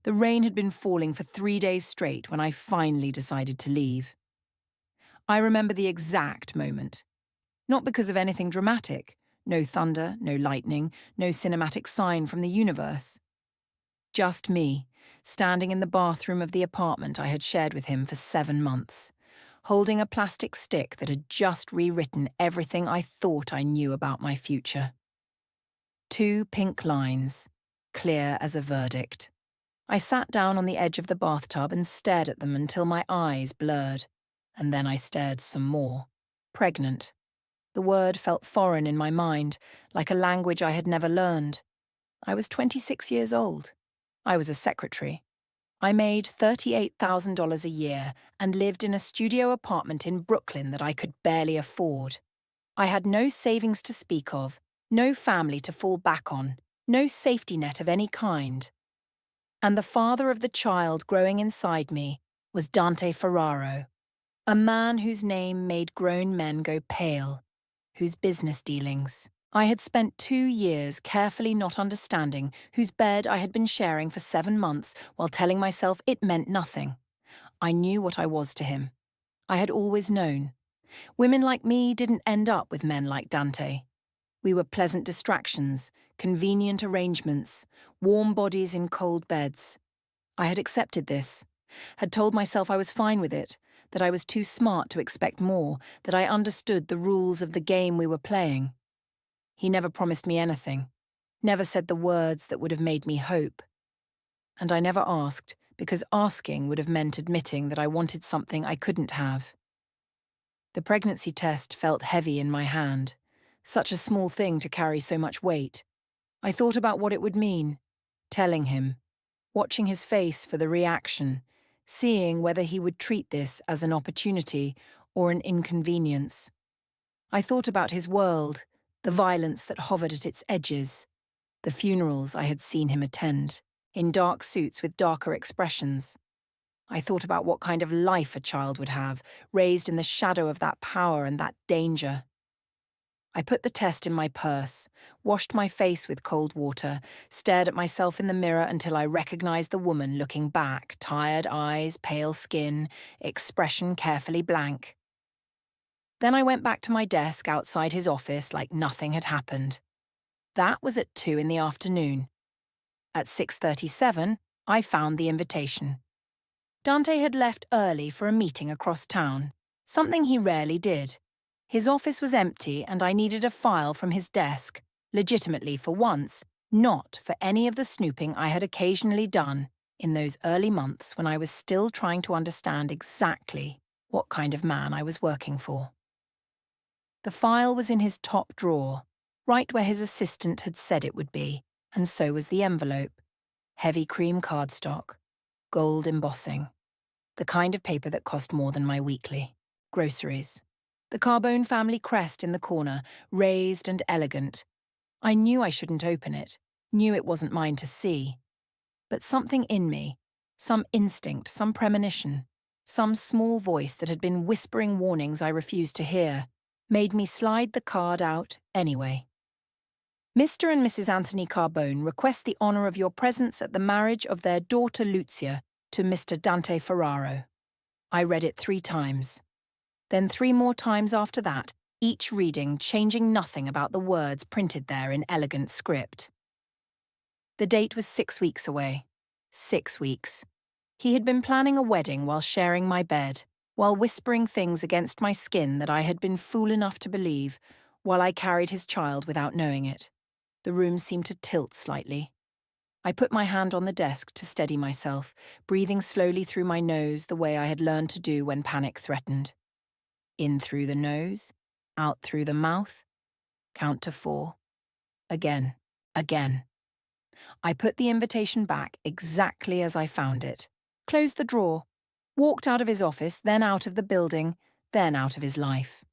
The rain had been falling for 3 days straight when I finally decided to leave. I remember the exact moment. Not because of anything dramatic. No thunder, no lightning, no cinematic sign from the universe. Just me, standing in the bathroom of the apartment I had shared with him for 7 months, holding a plastic stick that had just rewritten everything I thought I knew about my future. 2 pink lines, clear as a verdict. I sat down on the edge of the bathtub and stared at them until my eyes blurred, and then I stared some more. Pregnant. The word felt foreign in my mind, like a language I had never learned. I was 26 years old. I was a secretary. I made $38,000 a year and lived in a studio apartment in Brooklyn that I could barely afford. I had no savings to speak of, no family to fall back on, no safety net of any kind. And the father of the child growing inside me was Dante Ferraro, a man whose name made grown men go pale, whose business dealings I had spent 2 years carefully not understanding, whose bed I had been sharing for 7 months while telling myself it meant nothing. I knew what I was to him. I had always known. Women like me didn't end up with men like Dante. We were pleasant distractions, convenient arrangements, warm bodies in cold beds. I had accepted this, had told myself I was fine with it, that I was too smart to expect more, that I understood the rules of the game we were playing. He never promised me anything, never said the words that would have made me hope. And I never asked, because asking would have meant admitting that I wanted something I couldn't have. The pregnancy test felt heavy in my hand, such a small thing to carry so much weight. I thought about what it would mean, telling him, watching his face for the reaction, seeing whether he would treat this as an opportunity or an inconvenience. I thought about his world, the violence that hovered at its edges, the funerals I had seen him attend, in dark suits with darker expressions. I thought about what kind of life a child would have, raised in the shadow of that power and that danger. I put the test in my purse, washed my face with cold water, stared at myself in the mirror until I recognized the woman looking back, tired eyes, pale skin, expression carefully blank. Then I went back to my desk outside his office like nothing had happened. That was at 2 in the afternoon. At 6:37, I found the invitation. Dante had left early for a meeting across town, something he rarely did. His office was empty and I needed a file from his desk, legitimately for once, not for any of the snooping I had occasionally done in those early months when I was still trying to understand exactly what kind of man I was working for. The file was in his top drawer, right where his assistant had said it would be, and so was the envelope. Heavy cream cardstock, gold embossing, the kind of paper that cost more than my weekly. Groceries. The Carbone family crest in the corner, raised and elegant. I knew I shouldn't open it, knew it wasn't mine to see. But something in me, some instinct, some premonition, some small voice that had been whispering warnings I refused to hear, made me slide the card out anyway. Mr. and Mrs. Anthony Carbone request the honour of your presence at the marriage of their daughter Lucia to Mr. Dante Ferraro. I read it 3 times. Then 3 more times after that, each reading changing nothing about the words printed there in elegant script. The date was 6 weeks away. 6 weeks. He had been planning a wedding while sharing my bed, while whispering things against my skin that I had been fool enough to believe, while I carried his child without knowing it. The room seemed to tilt slightly. I put my hand on the desk to steady myself, breathing slowly through my nose the way I had learned to do when panic threatened. In through the nose, out through the mouth, count to 4. Again, again. I put the invitation back exactly as I found it, closed the drawer, walked out of his office, then out of the building, then out of his life.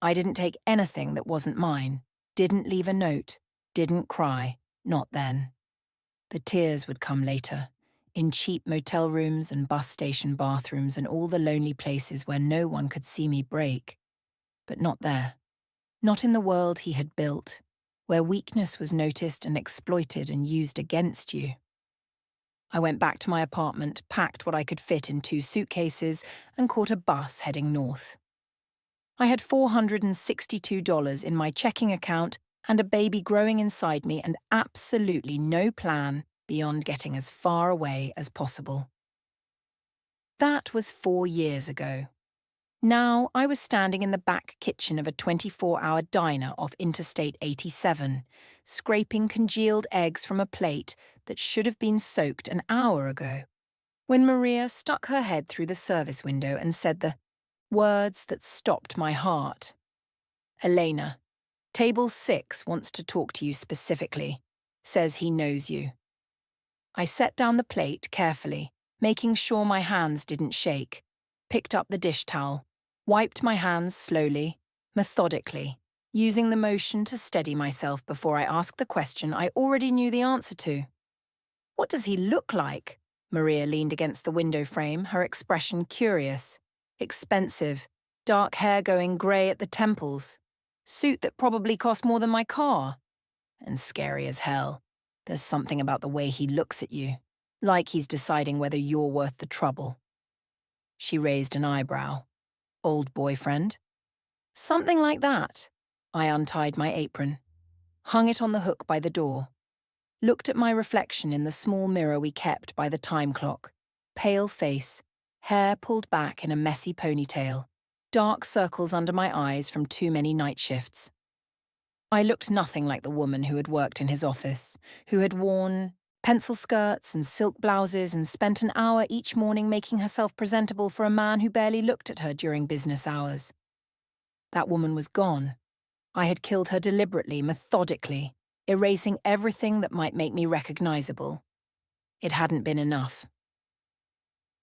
I didn't take anything that wasn't mine, didn't leave a note, didn't cry, not then. The tears would come later, in cheap motel rooms and bus station bathrooms and all the lonely places where no one could see me break. But not there. Not in the world he had built, where weakness was noticed and exploited and used against you. I went back to my apartment, packed what I could fit in 2 suitcases, and caught a bus heading north. I had $462 in my checking account and a baby growing inside me and absolutely no plan beyond getting as far away as possible. That was 4 years ago. Now I was standing in the back kitchen of a 24-hour diner off Interstate 87, scraping congealed eggs from a plate that should have been soaked an hour ago, when Maria stuck her head through the service window and said the words that stopped my heart. "Elena, Table 6 wants to talk to you specifically. Says he knows you." I set down the plate carefully, making sure my hands didn't shake, picked up the dish towel, wiped my hands slowly, methodically, using the motion to steady myself before I asked the question I already knew the answer to. "What does he look like?" Maria leaned against the window frame, her expression curious. "Expensive, dark hair going grey at the temples. Suit that probably cost more than my car. And scary as hell. There's something about the way he looks at you, like he's deciding whether you're worth the trouble." She raised an eyebrow. "Old boyfriend?" "Something like that." I untied my apron, hung it on the hook by the door, looked at my reflection in the small mirror we kept by the time clock. Pale face, hair pulled back in a messy ponytail, dark circles under my eyes from too many night shifts. I looked nothing like the woman who had worked in his office, who had worn pencil skirts and silk blouses and spent an hour each morning making herself presentable for a man who barely looked at her during business hours. That woman was gone. I had killed her deliberately, methodically, erasing everything that might make me recognizable. It hadn't been enough.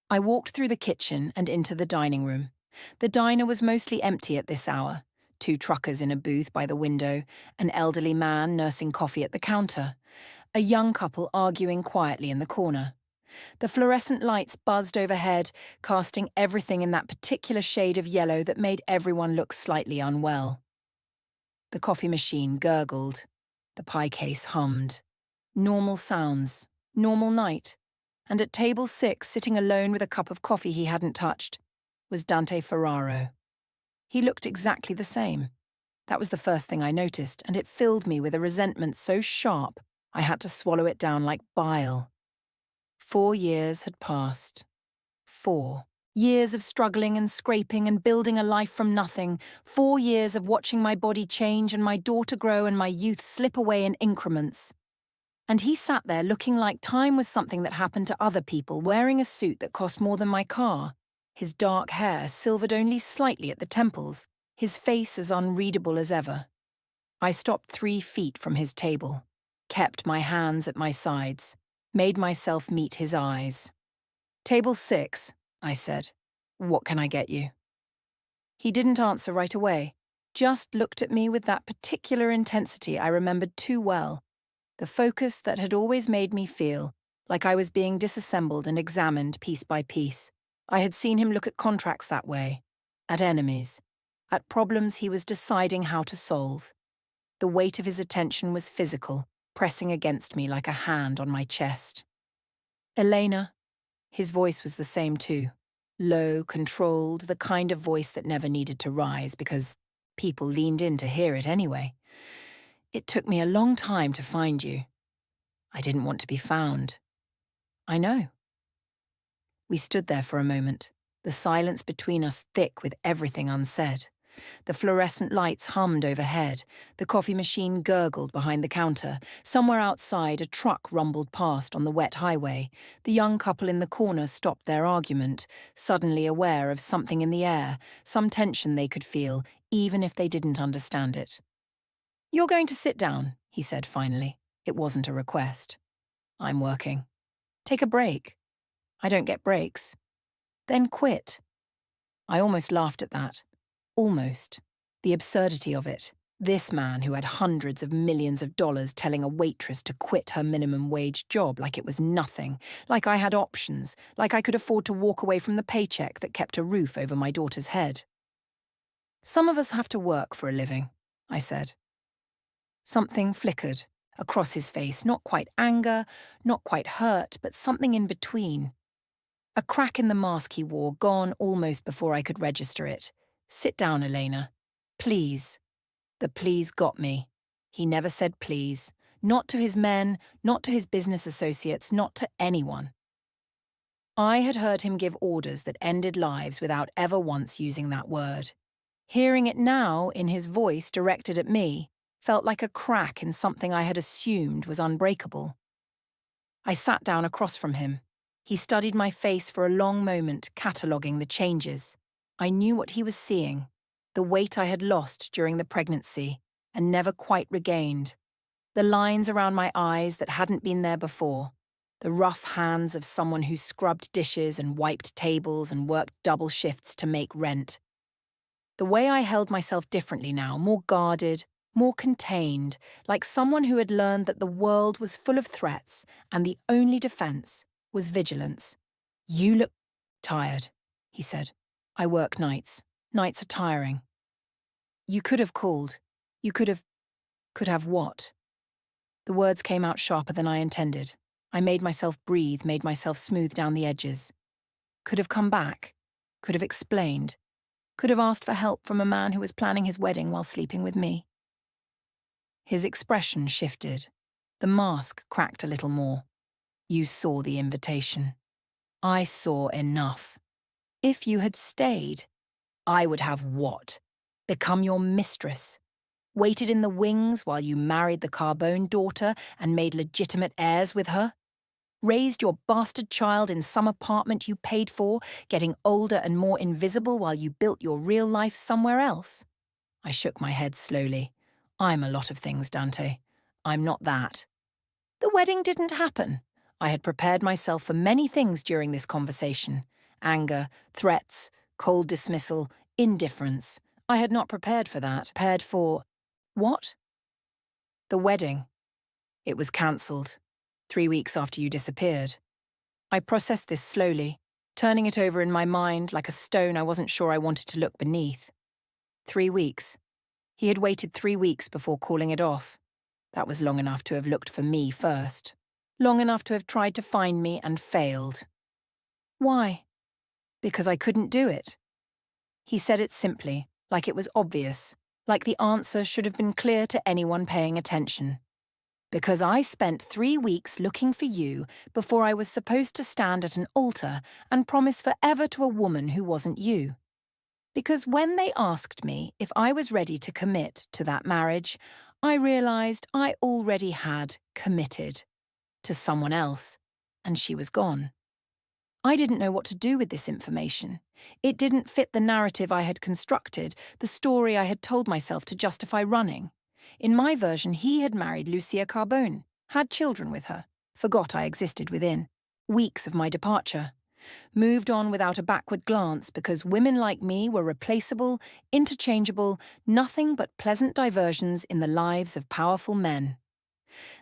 I walked through the kitchen and into the dining room. The diner was mostly empty at this hour. 2 truckers in a booth by the window, an elderly man nursing coffee at the counter, a young couple arguing quietly in the corner. The fluorescent lights buzzed overhead, casting everything in that particular shade of yellow that made everyone look slightly unwell. The coffee machine gurgled. The pie case hummed. Normal sounds, normal night. And at table 6, sitting alone with a cup of coffee he hadn't touched, was Dante Ferraro. He looked exactly the same. That was the first thing I noticed, and it filled me with a resentment so sharp I had to swallow it down like bile. 4 years had passed. 4 years of struggling and scraping and building a life from nothing. 4 years of watching my body change and my daughter grow and my youth slip away in increments. And he sat there looking like time was something that happened to other people, wearing a suit that cost more than my car, his dark hair silvered only slightly at the temples, his face as unreadable as ever. I stopped 3 feet from his table, kept my hands at my sides, made myself meet his eyes. "Table 6, I said. "What can I get you?" He didn't answer right away, just looked at me with that particular intensity I remembered too well, the focus that had always made me feel like I was being disassembled and examined piece by piece. I had seen him look at contracts that way, at enemies, at problems he was deciding how to solve. The weight of his attention was physical, pressing against me like a hand on my chest. "Elena." His voice was the same too. Low, controlled, the kind of voice that never needed to rise because people leaned in to hear it anyway. "It took me a long time to find you. I didn't want to be found." "I know." We stood there for a moment, the silence between us thick with everything unsaid. The fluorescent lights hummed overhead, the coffee machine gurgled behind the counter. Somewhere outside, a truck rumbled past on the wet highway. The young couple in the corner stopped their argument, suddenly aware of something in the air, some tension they could feel, even if they didn't understand it. "You're going to sit down," he said finally. It wasn't a request. "I'm working." "Take a break." "I don't get breaks." "Then quit." I almost laughed at that. Almost. The absurdity of it. This man who had hundreds of millions of dollars telling a waitress to quit her minimum wage job like it was nothing, like I had options, like I could afford to walk away from the paycheck that kept a roof over my daughter's head. "Some of us have to work for a living," I said. Something flickered, across his face, not quite anger, not quite hurt, but something in between. A crack in the mask he wore, gone almost before I could register it. "Sit down, Elena. Please." The please got me. He never said please. Not to his men, not to his business associates, not to anyone. I had heard him give orders that ended lives without ever once using that word. Hearing it now, in his voice directed at me, felt like a crack in something I had assumed was unbreakable. I sat down across from him. He studied my face for a long moment, cataloguing the changes. I knew what he was seeing, the weight I had lost during the pregnancy and never quite regained, the lines around my eyes that hadn't been there before, the rough hands of someone who scrubbed dishes and wiped tables and worked double shifts to make rent. The way I held myself differently now, more guarded, more contained, like someone who had learned that the world was full of threats and the only defense was vigilance. "You look tired," he said. "I work nights. Nights are tiring." "You could have called. You could have..." "Could have what?" The words came out sharper than I intended. I made myself breathe, made myself smooth down the edges. Could have come back. Could have explained. Could have asked for help from a man who was planning his wedding while sleeping with me. His expression shifted. The mask cracked a little more. "You saw the invitation. I saw enough. If you had stayed, I would have what? Become your mistress? Waited in the wings while you married the Carbone daughter and made legitimate heirs with her? Raised your bastard child in some apartment you paid for, getting older and more invisible while you built your real life somewhere else?" I shook my head slowly. "I'm a lot of things, Dante. I'm not that." The wedding didn't happen. I had prepared myself for many things during this conversation. Anger, threats, cold dismissal, indifference. I had not prepared for that. Prepared for... what? The wedding. It was cancelled. 3 weeks after you disappeared. I processed this slowly, turning it over in my mind like a stone I wasn't sure I wanted to look beneath. 3 weeks. He had waited 3 weeks before calling it off. That was long enough to have looked for me first. Long enough to have tried to find me and failed. Why? Because I couldn't do it. He said it simply, like it was obvious, like the answer should have been clear to anyone paying attention. Because I spent 3 weeks looking for you before I was supposed to stand at an altar and promise forever to a woman who wasn't you. Because when they asked me if I was ready to commit to that marriage, I realized I already had committed to someone else, and she was gone. I didn't know what to do with this information. It didn't fit the narrative I had constructed, the story I had told myself to justify running. In my version, he had married Lucia Carbone, had children with her, forgot I existed within. Weeks of my departure. Moved on without a backward glance because women like me were replaceable, interchangeable, nothing but pleasant diversions in the lives of powerful men.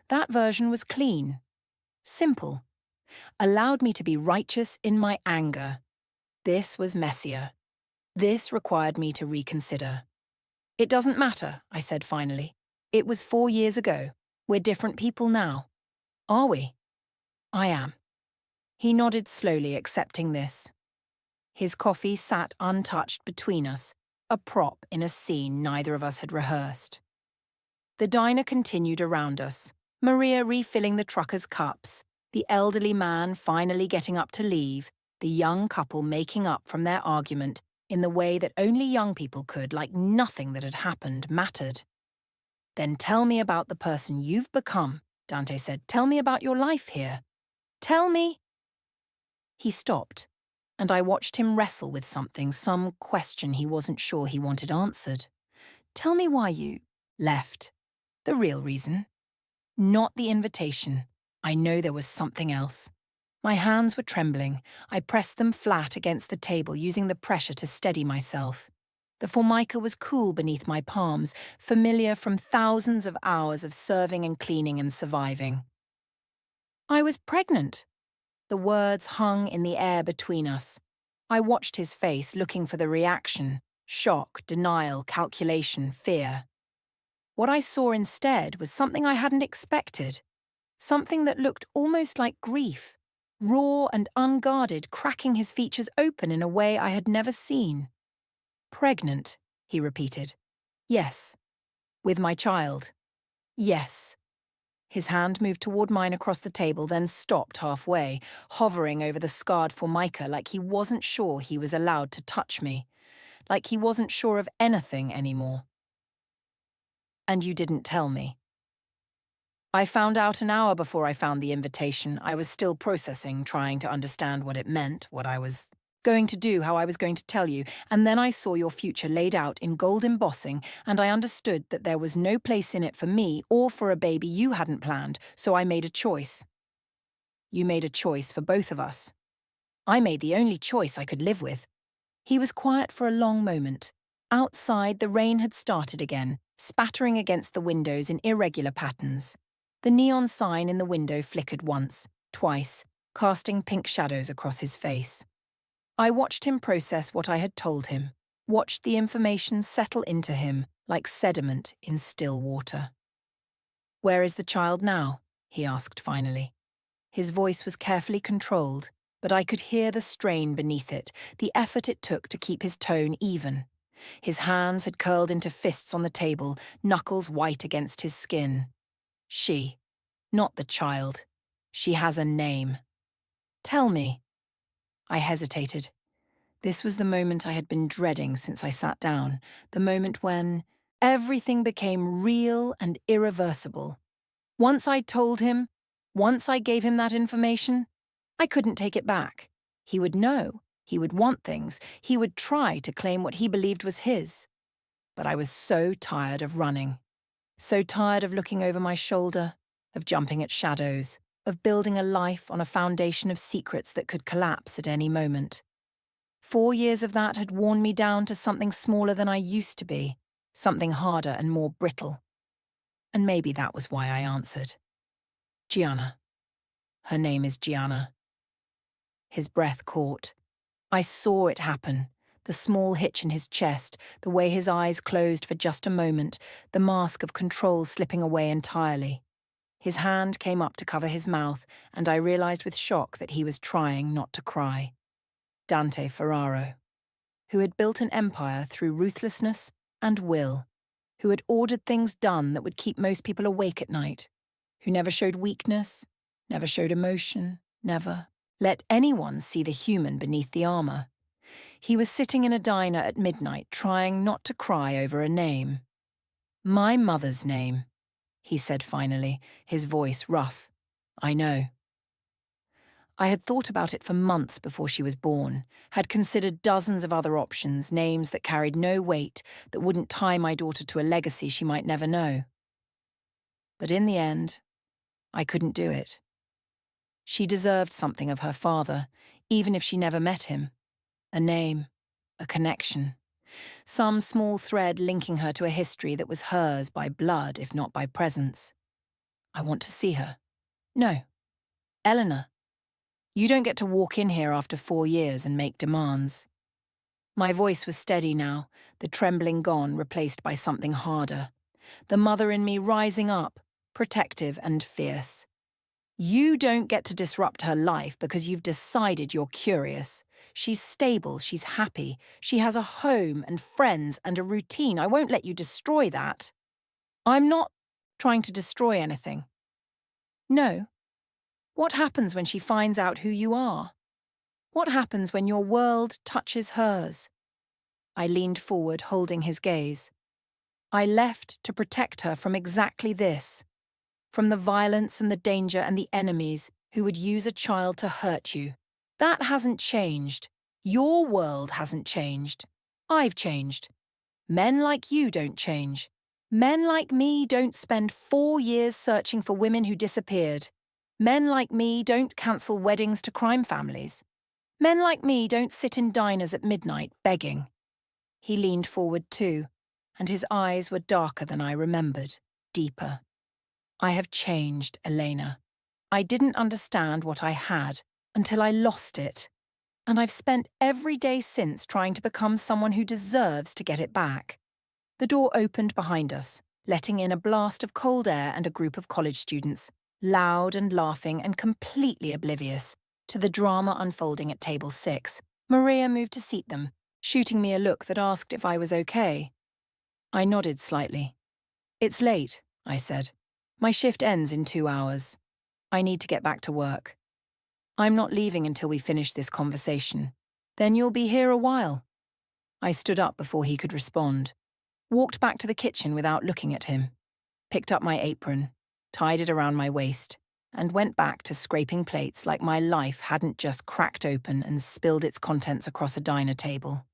That version was clean, simple, allowed me to be righteous in my anger. This was messier. This required me to reconsider. "It doesn't matter," I said finally. "It was 4 years ago. We're different people now." "Are we?" "I am." He nodded slowly, accepting this. His coffee sat untouched between us, a prop in a scene neither of us had rehearsed. The diner continued around us, Maria refilling the truckers' cups, the elderly man finally getting up to leave, the young couple making up from their argument in the way that only young people could, like nothing that had happened mattered. "Then tell me about the person you've become," Dante said. "Tell me about your life here. Tell me..." He stopped, and I watched him wrestle with something, some question he wasn't sure he wanted answered. "Tell me why you left. The real reason. Not the invitation. I know there was something else." My hands were trembling. I pressed them flat against the table, using the pressure to steady myself. The formica was cool beneath my palms, familiar from thousands of hours of serving and cleaning and surviving. "I was pregnant." The words hung in the air between us. I watched his face, looking for the reaction. Shock, denial, calculation, fear. What I saw instead was something I hadn't expected, something that looked almost like grief, raw and unguarded, cracking his features open in a way I had never seen. "Pregnant," he repeated. "Yes. With my child. Yes." His hand moved toward mine across the table, then stopped halfway, hovering over the scarred formica like he wasn't sure he was allowed to touch me, like he wasn't sure of anything anymore. "And you didn't tell me." "I found out an hour before I found the invitation. I was still processing, trying to understand what it meant, what I was going to do, how I was going to tell you, and then I saw your future laid out in gold embossing, and I understood that there was no place in it for me or for a baby you hadn't planned, so I made a choice." "You made a choice for both of us." "I made the only choice I could live with." He was quiet for a long moment. Outside, the rain had started again, spattering against the windows in irregular patterns. The neon sign in the window flickered once, twice, casting pink shadows across his face. I watched him process what I had told him, watched the information settle into him like sediment in still water. "Where is the child now?" he asked finally. His voice was carefully controlled, but I could hear the strain beneath it, the effort it took to keep his tone even. His hands had curled into fists on the table, knuckles white against his skin. "She, not the child. She has a name." "Tell me." I hesitated. This was the moment I had been dreading since I sat down, the moment when everything became real and irreversible. Once I told him, once I gave him that information, I couldn't take it back. He would know, he would want things, he would try to claim what he believed was his. But I was so tired of running, so tired of looking over my shoulder, of jumping at shadows, of building a life on a foundation of secrets that could collapse at any moment. 4 years of that had worn me down to something smaller than I used to be, something harder and more brittle. And maybe that was why I answered. "Gianna. Her name is Gianna." His breath caught. I saw it happen, the small hitch in his chest, the way his eyes closed for just a moment, the mask of control slipping away entirely. His hand came up to cover his mouth, and I realized with shock that he was trying not to cry. Dante Ferraro, who had built an empire through ruthlessness and will, who had ordered things done that would keep most people awake at night, who never showed weakness, never showed emotion, never let anyone see the human beneath the armor. He was sitting in a diner at midnight trying not to cry over a name. "My mother's name," he said finally, his voice rough. "I know." I had thought about it for months before she was born, had considered dozens of other options, names that carried no weight, that wouldn't tie my daughter to a legacy she might never know. But in the end, I couldn't do it. She deserved something of her father, even if she never met him. A name, a connection. Some small thread linking her to a history that was hers by blood, if not by presence. "I want to see her." "No. Elena, you don't get to walk in here after 4 years and make demands." My voice was steady now, the trembling gone, replaced by something harder. The mother in me rising up, protective and fierce. "You don't get to disrupt her life because you've decided you're curious. She's stable, she's happy, she has a home and friends and a routine. I won't let you destroy that." "I'm not trying to destroy anything." "No. What happens when she finds out who you are? What happens when your world touches hers?" I leaned forward, holding his gaze. "I left to protect her from exactly this. From the violence and the danger and the enemies who would use a child to hurt you. That hasn't changed. Your world hasn't changed. I've changed. Men like you don't change. Men like me don't spend 4 years searching for women who disappeared. Men like me don't cancel weddings to crime families. Men like me don't sit in diners at midnight begging." He leaned forward too, and his eyes were darker than I remembered, deeper. "I have changed, Elena. I didn't understand what I had until I lost it. And I've spent every day since trying to become someone who deserves to get it back." The door opened behind us. letting in a blast of cold air and a group of college students, loud and laughing and completely oblivious to the drama unfolding at table 6. Maria moved to seat them, shooting me a look that asked if I was okay. I nodded slightly. "It's late," I said. "My shift ends in 2 hours. I need to get back to work. I'm not leaving until we finish this conversation. Then you'll be here a while." I stood up before he could respond, walked back to the kitchen without looking at him, picked up my apron, tied it around my waist, and went back to scraping plates like my life hadn't just cracked open and spilled its contents across a diner table.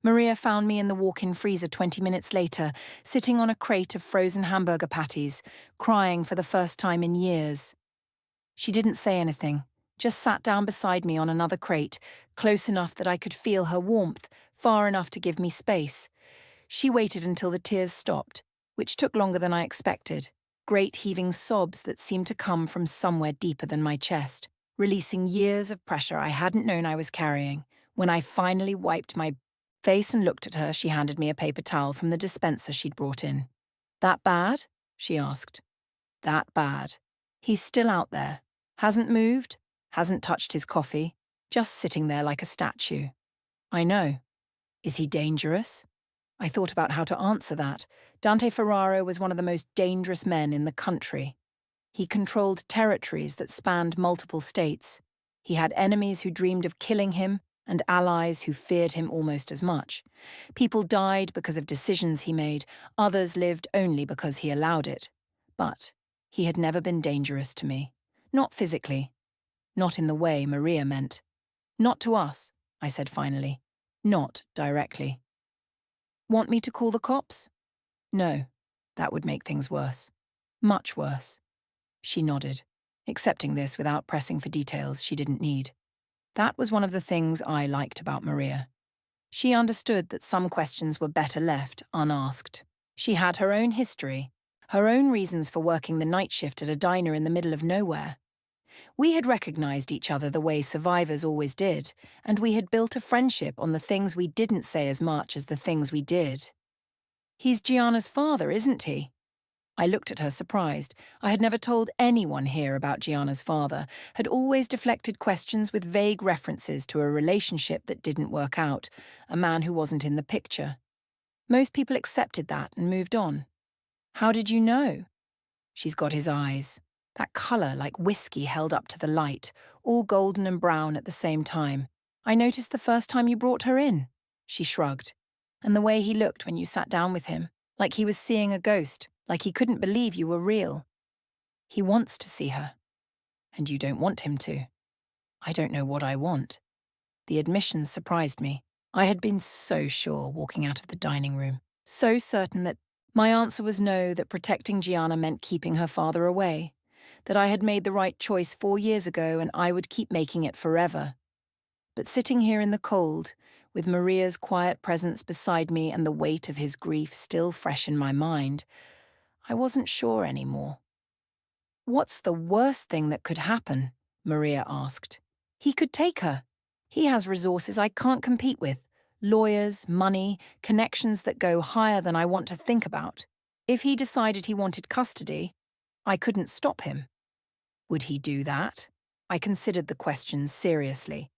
Maria found me in the walk-in freezer 20 minutes later, sitting on a crate of frozen hamburger patties, crying for the first time in years. She didn't say anything, just sat down beside me on another crate, close enough that I could feel her warmth, far enough to give me space. She waited until the tears stopped, which took longer than I expected, great heaving sobs that seemed to come from somewhere deeper than my chest, releasing years of pressure I hadn't known I was carrying. When I finally wiped my face and looked at her, she handed me a paper towel from the dispenser she'd brought in. "That bad?" she asked. "That bad. He's still out there. Hasn't moved, hasn't touched his coffee, just sitting there like a statue." "I know. Is he dangerous?" I thought about how to answer that. Dante Ferraro was one of the most dangerous men in the country. He controlled territories that spanned multiple states. He had enemies who dreamed of killing him and allies who feared him almost as much. People died because of decisions he made, others lived only because he allowed it. But he had never been dangerous to me. Not physically. Not in the way Maria meant. "Not to us," I said finally. "Not directly." "Want me to call the cops?" "No, that would make things worse. Much worse." She nodded, accepting this without pressing for details she didn't need. That was one of the things I liked about Maria. She understood that some questions were better left unasked. She had her own history, her own reasons for working the night shift at a diner in the middle of nowhere. We had recognized each other the way survivors always did, and we had built a friendship on the things we didn't say as much as the things we did. "He's Gianna's father, isn't he?" I looked at her surprised. I had never told anyone here about Gianna's father, had always deflected questions with vague references to a relationship that didn't work out, a man who wasn't in the picture. Most people accepted that and moved on. "How did you know?" "She's got his eyes. That colour like whiskey held up to the light, all golden and brown at the same time. I noticed the first time you brought her in." She shrugged. "And the way he looked when you sat down with him, like he was seeing a ghost, like he couldn't believe you were real." "He wants to see her. And you don't want him to." "I don't know what I want." The admission surprised me. I had been so sure walking out of the dining room, so certain that my answer was no, that protecting Gianna meant keeping her father away, that I had made the right choice 4 years ago and I would keep making it forever. But sitting here in the cold, with Maria's quiet presence beside me and the weight of his grief still fresh in my mind, I wasn't sure anymore. "What's the worst thing that could happen?" Maria asked. "He could take her. He has resources I can't compete with. Lawyers, money, connections that go higher than I want to think about. If he decided he wanted custody, I couldn't stop him." "Would he do that?" I considered the question seriously.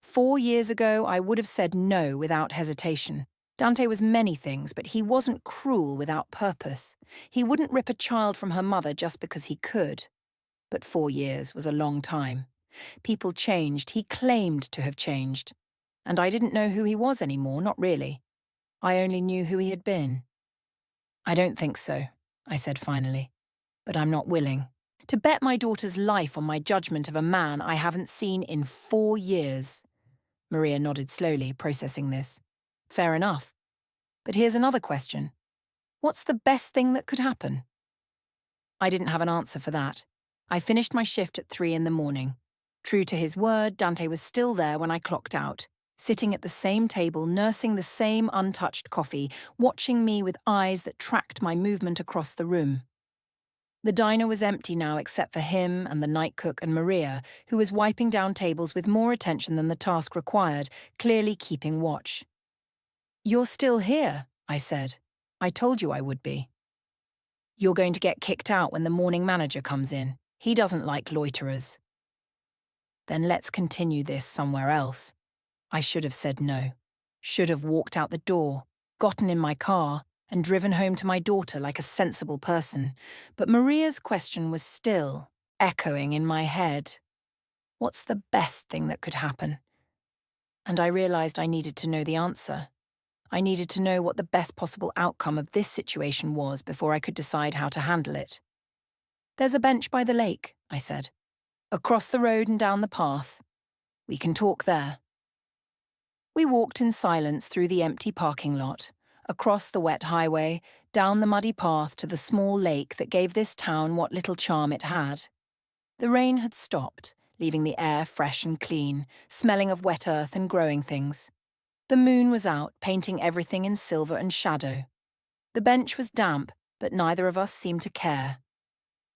4 years ago, I would have said no without hesitation. Dante was many things, but he wasn't cruel without purpose. He wouldn't rip a child from her mother just because he could. But 4 years was a long time. People changed. He claimed to have changed. And I didn't know who he was anymore, not really. I only knew who he had been. "I don't think so," I said finally. "But I'm not willing. To bet my daughter's life on my judgment of a man I haven't seen in 4 years. Maria nodded slowly, processing this. "Fair enough. But here's another question. What's the best thing that could happen?" I didn't have an answer for that. I finished my shift at 3 in the morning. True to his word, Dante was still there when I clocked out, sitting at the same table, nursing the same untouched coffee, watching me with eyes that tracked my movement across the room. The diner was empty now except for him and the night cook and Maria, who was wiping down tables with more attention than the task required, clearly keeping watch. "You're still here," I said. "I told you I would be." You're going to get kicked out when the morning manager comes in. He doesn't like loiterers. Then let's continue this somewhere else. I should have said no. Should have walked out the door, gotten in my car, and driven home to my daughter like a sensible person. But Maria's question was still echoing in my head. What's the best thing that could happen? And I realized I needed to know the answer. I needed to know what the best possible outcome of this situation was before I could decide how to handle it. There's a bench by the lake, I said. Across the road and down the path. We can talk there. We walked in silence through the empty parking lot, across the wet highway, down the muddy path to the small lake that gave this town what little charm it had. The rain had stopped, leaving the air fresh and clean, smelling of wet earth and growing things. The moon was out, painting everything in silver and shadow. The bench was damp, but neither of us seemed to care.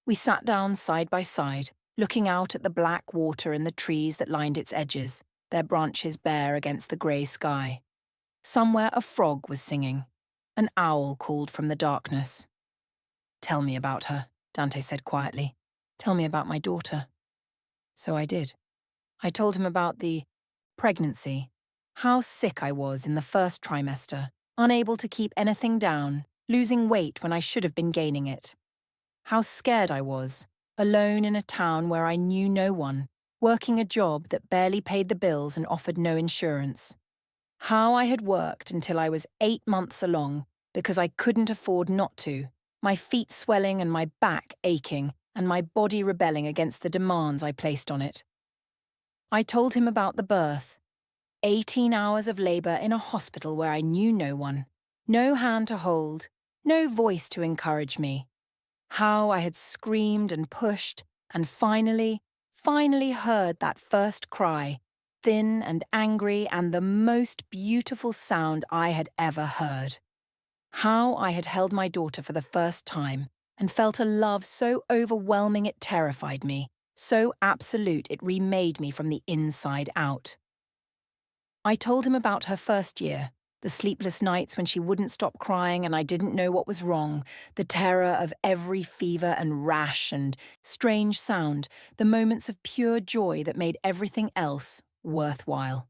We sat down side by side, looking out at the black water and the trees that lined its edges, their branches bare against the grey sky. Somewhere a frog was singing. An owl called from the darkness. "Tell me about her," Dante said quietly. "Tell me about my daughter." So I did. I told him about the pregnancy, how sick I was in the first trimester, unable to keep anything down, losing weight when I should have been gaining it. How scared I was, alone in a town where I knew no one, working a job that barely paid the bills and offered no insurance. How I had worked until I was 8 months along because I couldn't afford not to, my feet swelling and my back aching and my body rebelling against the demands I placed on it. I told him about the birth. 18 hours of labour in a hospital where I knew no one, no hand to hold, no voice to encourage me. How I had screamed and pushed and finally heard that first cry, thin and angry and the most beautiful sound I had ever heard. How I had held my daughter for the first time and felt a love so overwhelming it terrified me, so absolute it remade me from the inside out. I told him about her first year, the sleepless nights when she wouldn't stop crying and I didn't know what was wrong, the terror of every fever and rash and strange sound, the moments of pure joy that made everything else worthwhile.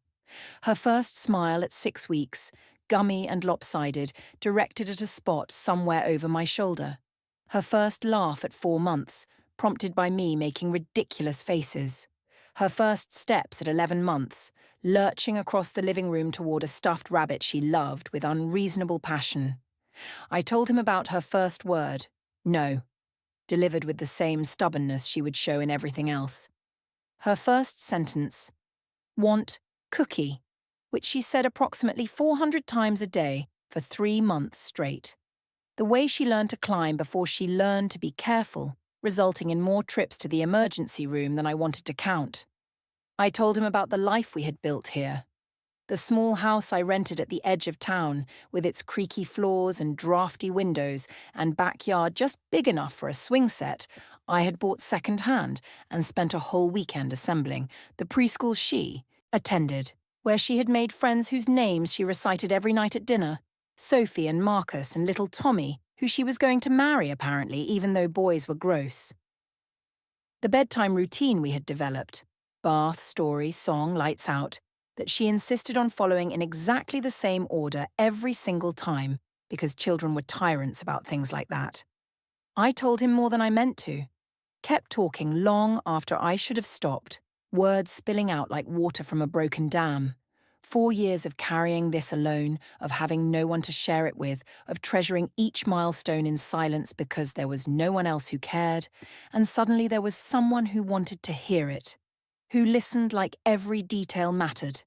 Her first smile at 6 weeks, gummy and lopsided, directed at a spot somewhere over my shoulder. Her first laugh at 4 months, prompted by me making ridiculous faces. Her first steps at 11 months, lurching across the living room toward a stuffed rabbit she loved with unreasonable passion. I told him about her first word, no, delivered with the same stubbornness she would show in everything else. Her first sentence, want cookie, which she said approximately 400 times a day for 3 months straight. The way she learned to climb before she learned to be careful, resulting in more trips to the emergency room than I wanted to count. I told him about the life we had built here. The small house I rented at the edge of town, with its creaky floors and drafty windows and backyard just big enough for a swing set, I had bought second-hand and spent a whole weekend assembling, the preschool she attended, where she had made friends whose names she recited every night at dinner, Sophie and Marcus and little Tommy, who she was going to marry apparently, even though boys were gross. The bedtime routine we had developed, bath, story, song, lights out, that she insisted on following in exactly the same order every single time, because children were tyrants about things like that. I told him more than I meant to, kept talking long after I should have stopped, words spilling out like water from a broken dam. 4 years of carrying this alone, of having no one to share it with, of treasuring each milestone in silence because there was no one else who cared, and suddenly there was someone who wanted to hear it, who listened like every detail mattered,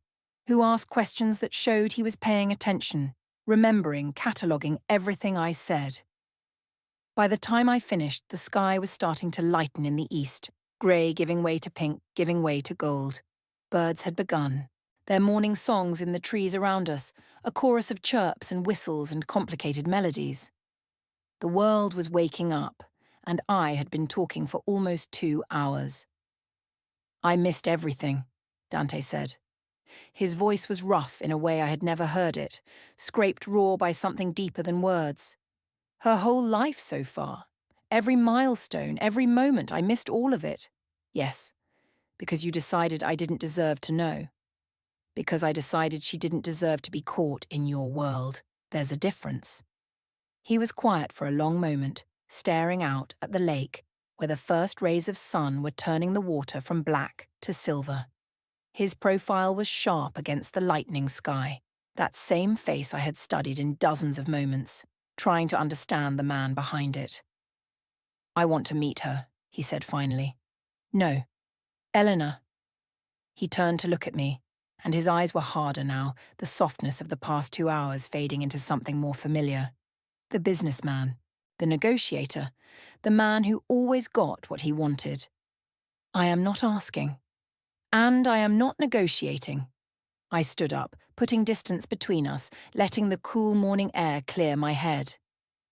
who asked questions that showed he was paying attention, remembering, cataloguing everything I said. By the time I finished, the sky was starting to lighten in the east, grey giving way to pink, giving way to gold. Birds had begun, their morning songs in the trees around us, a chorus of chirps and whistles and complicated melodies. The world was waking up, and I had been talking for almost 2 hours. I missed everything, Dante said. His voice was rough in a way I had never heard it, scraped raw by something deeper than words. Her whole life so far, Every milestone, every moment, I missed all of it. Yes, because you decided I didn't deserve to know. Because I decided she didn't deserve to be caught in your world. There's a difference. He was quiet for a long moment, staring out at the lake, where the first rays of sun were turning the water from black to silver. His profile was sharp against the lightning sky, that same face I had studied in dozens of moments, trying to understand the man behind it. I want to meet her, he said finally. No, Elena. He turned to look at me, and his eyes were harder now, the softness of the past 2 hours fading into something more familiar. The businessman, the negotiator, the man who always got what he wanted. I am not asking. And I am not negotiating. I stood up, putting distance between us, letting the cool morning air clear my head.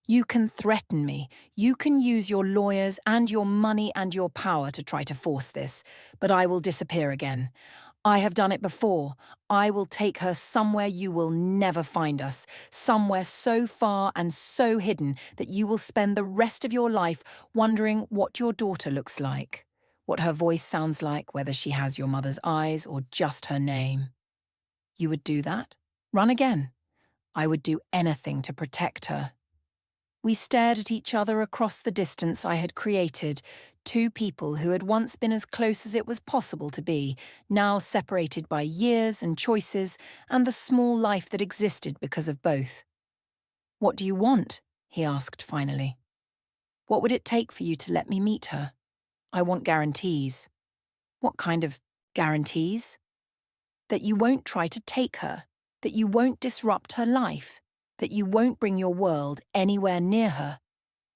You can threaten me, you can use your lawyers and your money and your power to try to force this, but I will disappear again. I have done it before. I will take her somewhere you will never find us, somewhere so far and so hidden that you will spend the rest of your life wondering what your daughter looks like, what her voice sounds like, whether she has your mother's eyes or just her name. You would do that? Run again. I would do anything to protect her. We stared at each other across the distance I had created, two people who had once been as close as it was possible to be, now separated by years and choices and the small life that existed because of both. What do you want? He asked finally. What would it take for you to let me meet her? I want guarantees. What kind of guarantees? That you won't try to take her, that you won't disrupt her life, that you won't bring your world anywhere near her.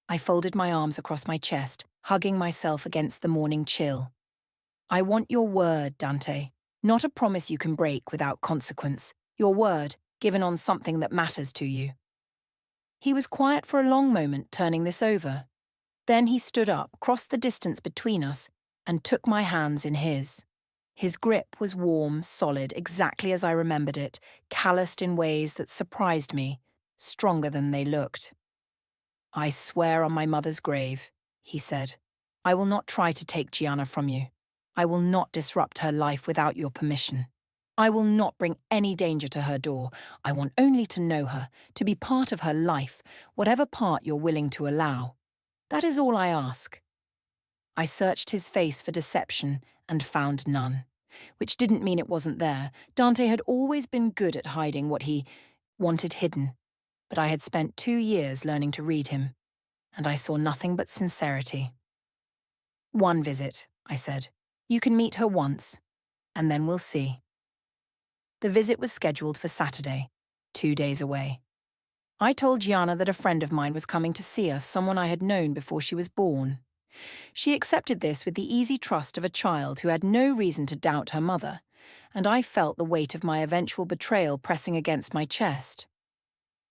I folded my arms across my chest, hugging myself against the morning chill. I want your word, Dante, not a promise you can break without consequence. Your word, given on something that matters to you. He was quiet for a long moment, turning this over. Then he stood up, crossed the distance between us, and took my hands in his. His grip was warm, solid, exactly as I remembered it, calloused in ways that surprised me, stronger than they looked. I swear on my mother's grave, he said, I will not try to take Gianna from you. I will not disrupt her life without your permission. I will not bring any danger to her door. I want only to know her, to be part of her life, whatever part you're willing to allow. That is all I ask. I searched his face for deception and found none, which didn't mean it wasn't there. Dante had always been good at hiding what he wanted hidden, but I had spent 2 years learning to read him, and I saw nothing but sincerity. One visit, I said. You can meet her once, and then we'll see. The visit was scheduled for Saturday, 2 days away. I told Gianna that a friend of mine was coming to see us, someone I had known before she was born. She accepted this with the easy trust of a child who had no reason to doubt her mother, and I felt the weight of my eventual betrayal pressing against my chest.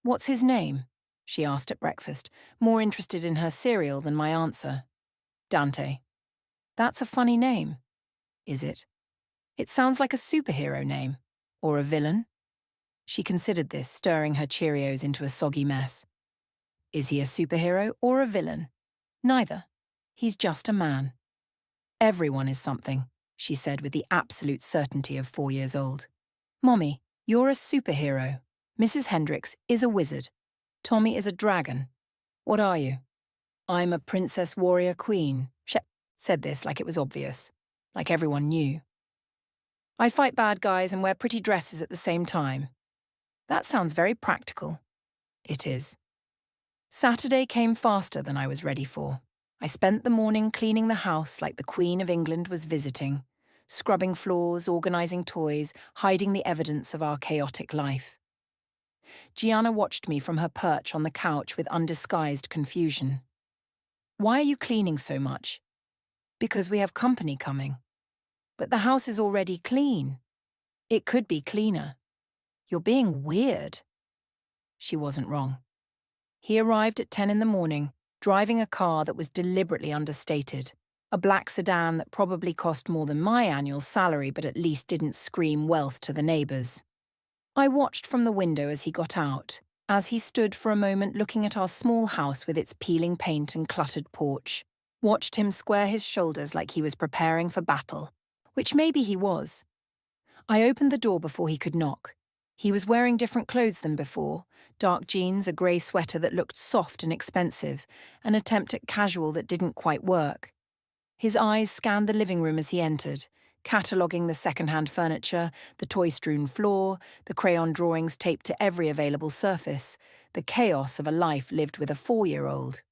What's his name? She asked at breakfast, more interested in her cereal than my answer. Dante. That's a funny name. Is it? It sounds like a superhero name. Or a villain. She considered this, stirring her Cheerios into a soggy mess. Is he a superhero or a villain? Neither. He's just a man. Everyone is something, she said with the absolute certainty of 4 years old. Mommy, you're a superhero. Mrs. Hendricks is a wizard. Tommy is a dragon. What are you? I'm a princess warrior queen. She said this like it was obvious, like everyone knew. I fight bad guys and wear pretty dresses at the same time. That sounds very practical. It is. Saturday came faster than I was ready for. I spent the morning cleaning the house like the Queen of England was visiting, scrubbing floors, organising toys, hiding the evidence of our chaotic life. Gianna watched me from her perch on the couch with undisguised confusion. Why are you cleaning so much? Because we have company coming. But the house is already clean. It could be cleaner. You're being weird. She wasn't wrong. He arrived at 10 in the morning, driving a car that was deliberately understated, a black sedan that probably cost more than my annual salary but at least didn't scream wealth to the neighbours. I watched from the window as he got out, as he stood for a moment looking at our small house with its peeling paint and cluttered porch. Watched him square his shoulders like he was preparing for battle, which maybe he was. I opened the door before he could knock. He was wearing different clothes than before: dark jeans, a grey sweater that looked soft and expensive, an attempt at casual that didn't quite work. His eyes scanned the living room as he entered, cataloguing the second-hand furniture, the toy-strewn floor, the crayon drawings taped to every available surface, the chaos of a life lived with a 4-year-old.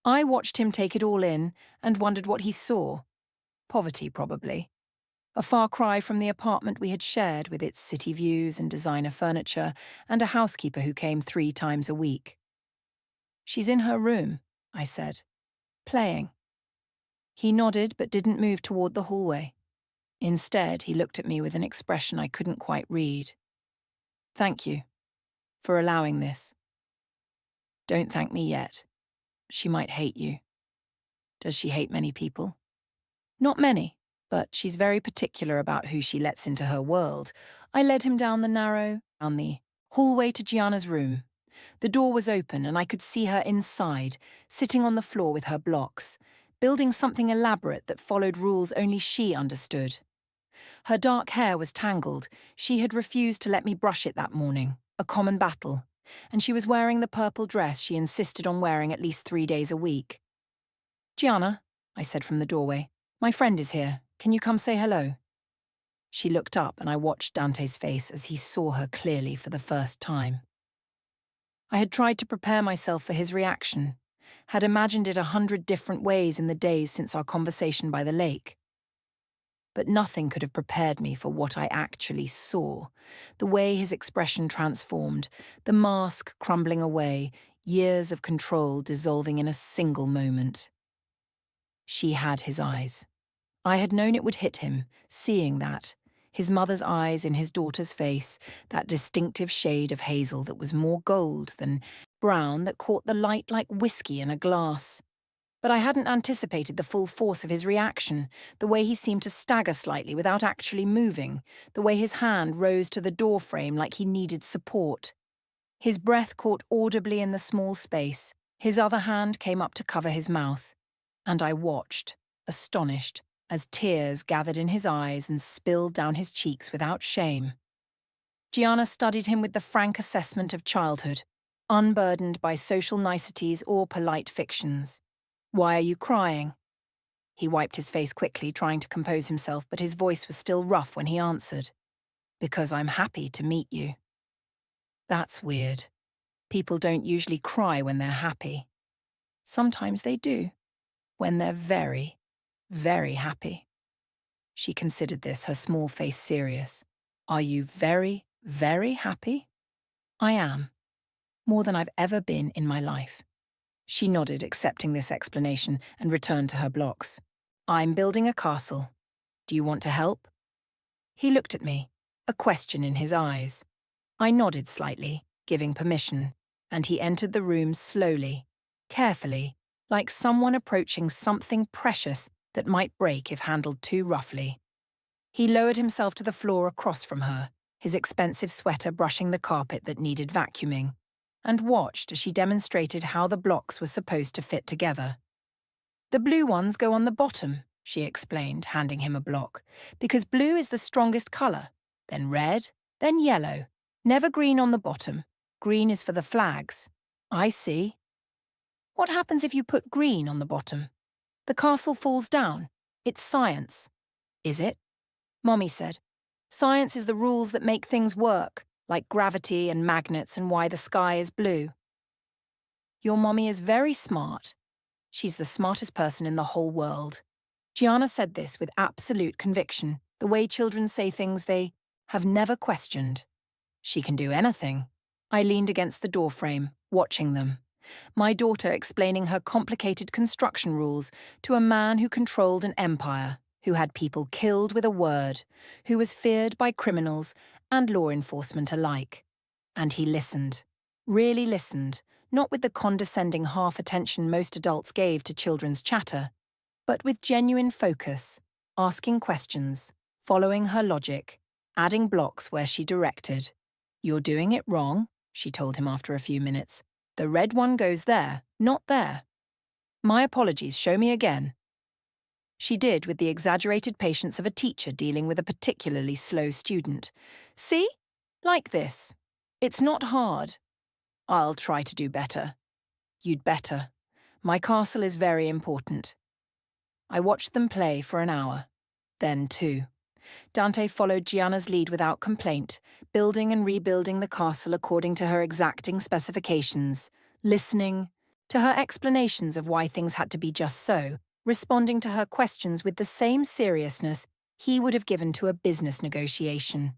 I watched him take it all in and wondered what he saw. Poverty, probably. A far cry from the apartment we had shared with its city views and designer furniture and a housekeeper who came 3 times a week. "She's in her room," I said. "Playing." He nodded but didn't move toward the hallway. Instead, he looked at me with an expression I couldn't quite read. "Thank you for allowing this." "Don't thank me yet. She might hate you." "Does she hate many people?" "Not many, but she's very particular about who she lets into her world." I led him down the hallway to Gianna's room. The door was open and I could see her inside, sitting on the floor with her blocks, building something elaborate that followed rules only she understood. Her dark hair was tangled. She had refused to let me brush it that morning, a common battle, and she was wearing the purple dress she insisted on wearing at least 3 days a week. "Gianna," I said from the doorway, "my friend is here. Can you come say hello?" She looked up and I watched Dante's face as he saw her clearly for the first time. I had tried to prepare myself for his reaction, had imagined it 100 different ways in the days since our conversation by the lake. But nothing could have prepared me for what I actually saw, the way his expression transformed, the mask crumbling away, years of control dissolving in a single moment. She had his eyes. I had known it would hit him, seeing that. His mother's eyes in his daughter's face, that distinctive shade of hazel that was more gold than brown that caught the light like whiskey in a glass. But I hadn't anticipated the full force of his reaction, the way he seemed to stagger slightly without actually moving, the way his hand rose to the door frame like he needed support. His breath caught audibly in the small space, his other hand came up to cover his mouth. And I watched, astonished, as tears gathered in his eyes and spilled down his cheeks without shame. Gianna studied him with the frank assessment of childhood, unburdened by social niceties or polite fictions. "Why are you crying?" He wiped his face quickly, trying to compose himself, but his voice was still rough when he answered. "Because I'm happy to meet you." That's weird. People don't usually cry when they're happy. Sometimes they do, when they're very, very happy. She considered this, her small face serious. "Are you very, very happy?" "I am. More than I've ever been in my life." She nodded, accepting this explanation, and returned to her blocks. "I'm building a castle. Do you want to help?" He looked at me, a question in his eyes. I nodded slightly, giving permission, and he entered the room slowly, carefully, like someone approaching something precious that might break if handled too roughly. He lowered himself to the floor across from her, his expensive sweater brushing the carpet that needed vacuuming, and watched as she demonstrated how the blocks were supposed to fit together. "The blue ones go on the bottom," she explained, handing him a block, "because blue is the strongest colour, then red, then yellow. Never green on the bottom. Green is for the flags." "I see." "What happens if you put green on the bottom?" "The castle falls down. It's science." "Is it?" Mommy said. "Science is the rules that make things work, like gravity and magnets and why the sky is blue." "Your mommy is very smart. She's the smartest person in the whole world." Gianna said this with absolute conviction, the way children say things they have never questioned. "She can do anything." I leaned against the doorframe, watching them. My daughter explaining her complicated construction rules to a man who controlled an empire, who had people killed with a word, who was feared by criminals and law enforcement alike. And he listened, really listened, not with the condescending half-attention most adults gave to children's chatter, but with genuine focus, asking questions, following her logic, adding blocks where she directed. "You're doing it wrong. she told him after a few minutes. The red one goes there, not there. My apologies, show me again. She did with the exaggerated patience of a teacher dealing with a particularly slow student. See? Like this. It's not hard. I'll try to do better. You'd better. My castle is very important. I watched them play for an hour. Then 2. Dante followed Gianna's lead without complaint, building and rebuilding the castle according to her exacting specifications, listening to her explanations of why things had to be just so, responding to her questions with the same seriousness he would have given to a business negotiation.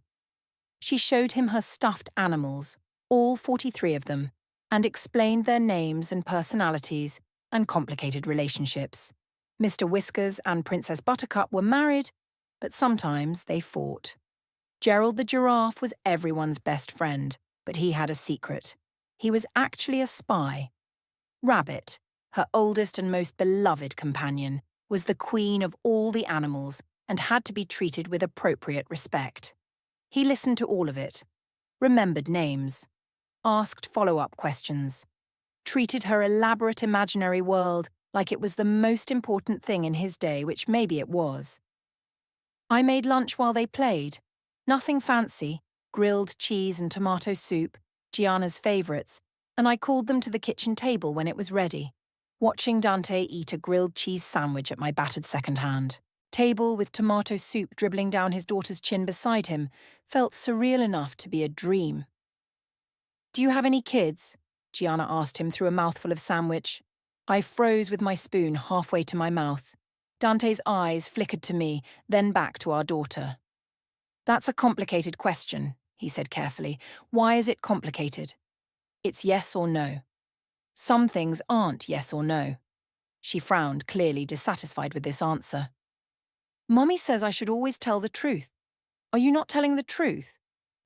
She showed him her stuffed animals, all 43 of them, and explained their names and personalities and complicated relationships. Mr. Whiskers and Princess Buttercup were married, but sometimes they fought. Gerald the giraffe was everyone's best friend, but he had a secret. He was actually a spy. Rabbit, her oldest and most beloved companion, was the queen of all the animals and had to be treated with appropriate respect. He listened to all of it, remembered names, asked follow-up questions, treated her elaborate imaginary world like it was the most important thing in his day, which maybe it was. I made lunch while they played. Nothing fancy, grilled cheese and tomato soup, Gianna's favourites, and I called them to the kitchen table when it was ready, watching Dante eat a grilled cheese sandwich at my battered second hand. Table with tomato soup dribbling down his daughter's chin beside him felt surreal enough to be a dream. Do you have any kids? Gianna asked him through a mouthful of sandwich. I froze with my spoon halfway to my mouth. Dante's eyes flickered to me, then back to our daughter. That's a complicated question, he said carefully. Why is it complicated? It's yes or no. Some things aren't yes or no. She frowned, clearly dissatisfied with this answer. Mommy says I should always tell the truth. Are you not telling the truth?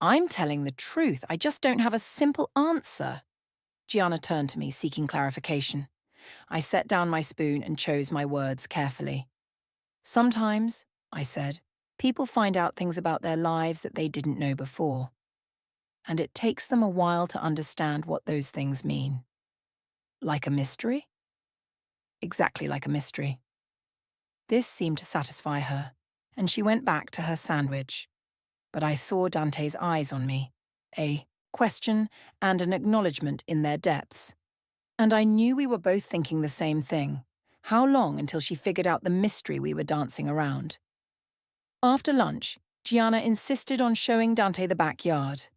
I'm telling the truth. I just don't have a simple answer. Gianna turned to me, seeking clarification. I set down my spoon and chose my words carefully. Sometimes, I said, people find out things about their lives that they didn't know before. And it takes them a while to understand what those things mean. Like a mystery? Exactly like a mystery. This seemed to satisfy her, and she went back to her sandwich. But I saw Dante's eyes on me, a question and an acknowledgement in their depths. And I knew we were both thinking the same thing. How long until she figured out the mystery we were dancing around? After lunch, Gianna insisted on showing Dante the backyard.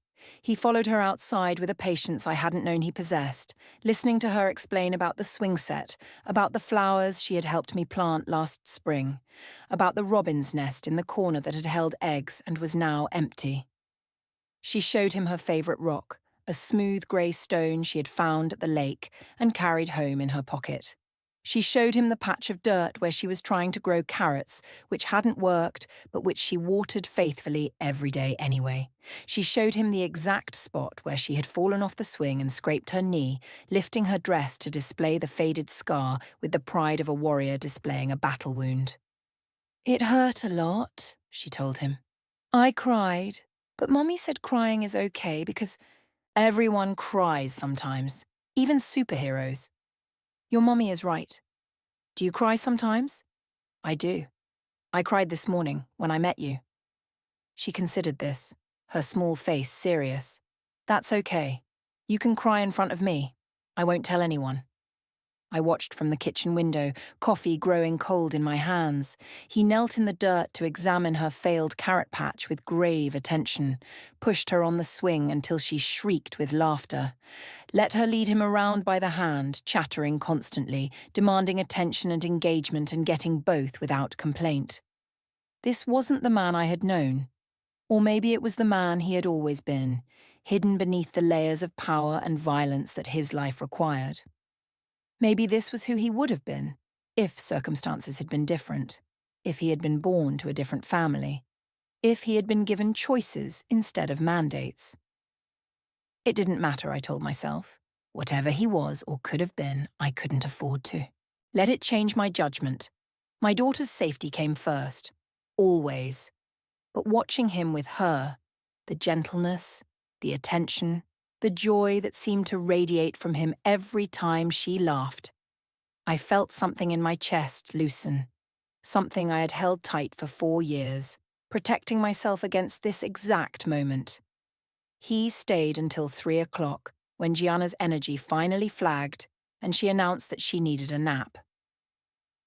He followed her outside with a patience I hadn't known he possessed, listening to her explain about the swing set, about the flowers she had helped me plant last spring, about the robin's nest in the corner that had held eggs and was now empty. She showed him her favourite rock, a smooth grey stone she had found at the lake and carried home in her pocket. She showed him the patch of dirt where she was trying to grow carrots, which hadn't worked, but which she watered faithfully every day anyway. She showed him the exact spot where she had fallen off the swing and scraped her knee, lifting her dress to display the faded scar with the pride of a warrior displaying a battle wound. It hurt a lot, she told him. I cried, but Mommy said crying is okay because everyone cries sometimes, even superheroes. Your mommy is right. Do you cry sometimes? I do. I cried this morning when I met you. She considered this, her small face serious. That's okay. You can cry in front of me. I won't tell anyone. I watched from the kitchen window, coffee growing cold in my hands. He knelt in the dirt to examine her failed carrot patch with grave attention, pushed her on the swing until she shrieked with laughter, let her lead him around by the hand, chattering constantly, demanding attention and engagement and getting both without complaint. This wasn't the man I had known. Or maybe it was the man he had always been, hidden beneath the layers of power and violence that his life required. Maybe this was who he would have been, if circumstances had been different, if he had been born to a different family, if he had been given choices instead of mandates. It didn't matter, I told myself. Whatever he was or could have been, I couldn't afford to. Let it change my judgment. My daughter's safety came first, always. But watching him with her, the gentleness, the attention, the joy that seemed to radiate from him every time she laughed. I felt something in my chest loosen, something I had held tight for 4 years, protecting myself against this exact moment. He stayed until 3 o'clock, when Gianna's energy finally flagged and she announced that she needed a nap.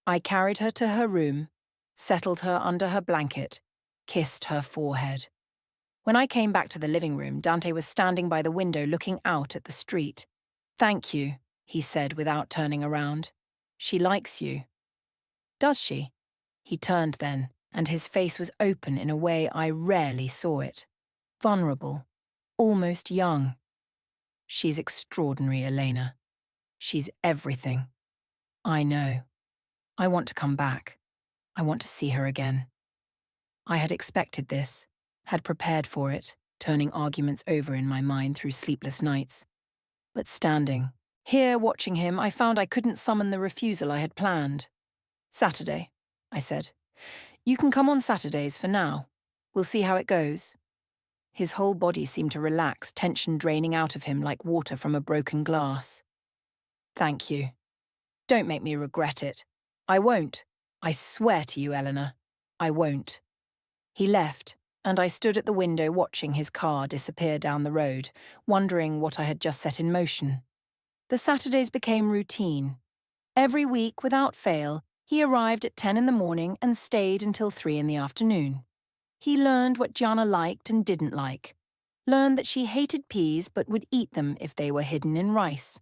I carried her to her room, settled her under her blanket, kissed her forehead. When I came back to the living room, Dante was standing by the window looking out at the street. "Thank you," he said without turning around. "She likes you." "Does she?" He turned then, and his face was open in a way I rarely saw it. Vulnerable, almost young. "She's extraordinary, Elena. She's everything. I know. I want to come back. I want to see her again." I had expected this, had prepared for it, turning arguments over in my mind through sleepless nights. But standing here watching him, I found I couldn't summon the refusal I had planned. "Saturday," I said. "You can come on Saturdays for now. We'll see how it goes." His whole body seemed to relax, tension draining out of him like water from a broken glass. "Thank you. Don't make me regret it. I won't. I swear to you, Elena. I won't." He left, and I stood at the window watching his car disappear down the road, wondering what I had just set in motion. The Saturdays became routine. Every week, without fail, he arrived at 10 in the morning and stayed until 3 in the afternoon. He learned what Gianna liked and didn't like. Learned that she hated peas but would eat them if they were hidden in rice.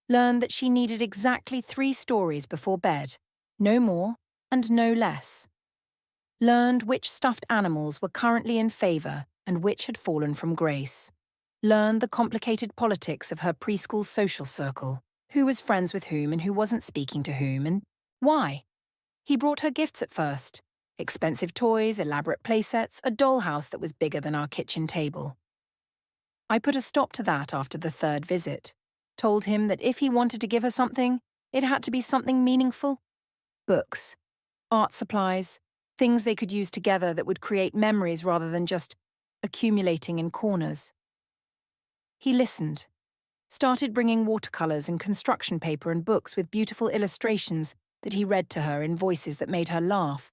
Learned that she needed exactly 3 stories before bed, no more and no less. Learned which stuffed animals were currently in favour and which had fallen from grace. Learned the complicated politics of her preschool social circle, who was friends with whom and who wasn't speaking to whom, and why. He brought her gifts at first. Expensive toys, elaborate playsets, a dollhouse that was bigger than our kitchen table. I put a stop to that after the 3rd visit. Told him that if he wanted to give her something, it had to be something meaningful. Books, art supplies, things they could use together that would create memories rather than just accumulating in corners. He listened, started bringing watercolours and construction paper and books with beautiful illustrations that he read to her in voices that made her laugh.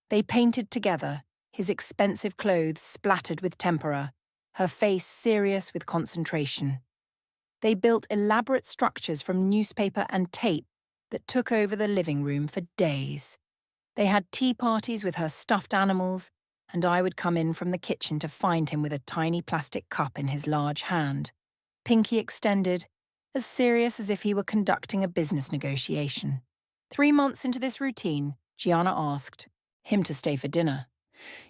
They painted together, his expensive clothes splattered with tempera, her face serious with concentration. They built elaborate structures from newspaper and tape that took over the living room for days. They had tea parties with her stuffed animals, and I would come in from the kitchen to find him with a tiny plastic cup in his large hand, pinky extended, as serious as if he were conducting a business negotiation. 3 months into this routine, Gianna asked him to stay for dinner.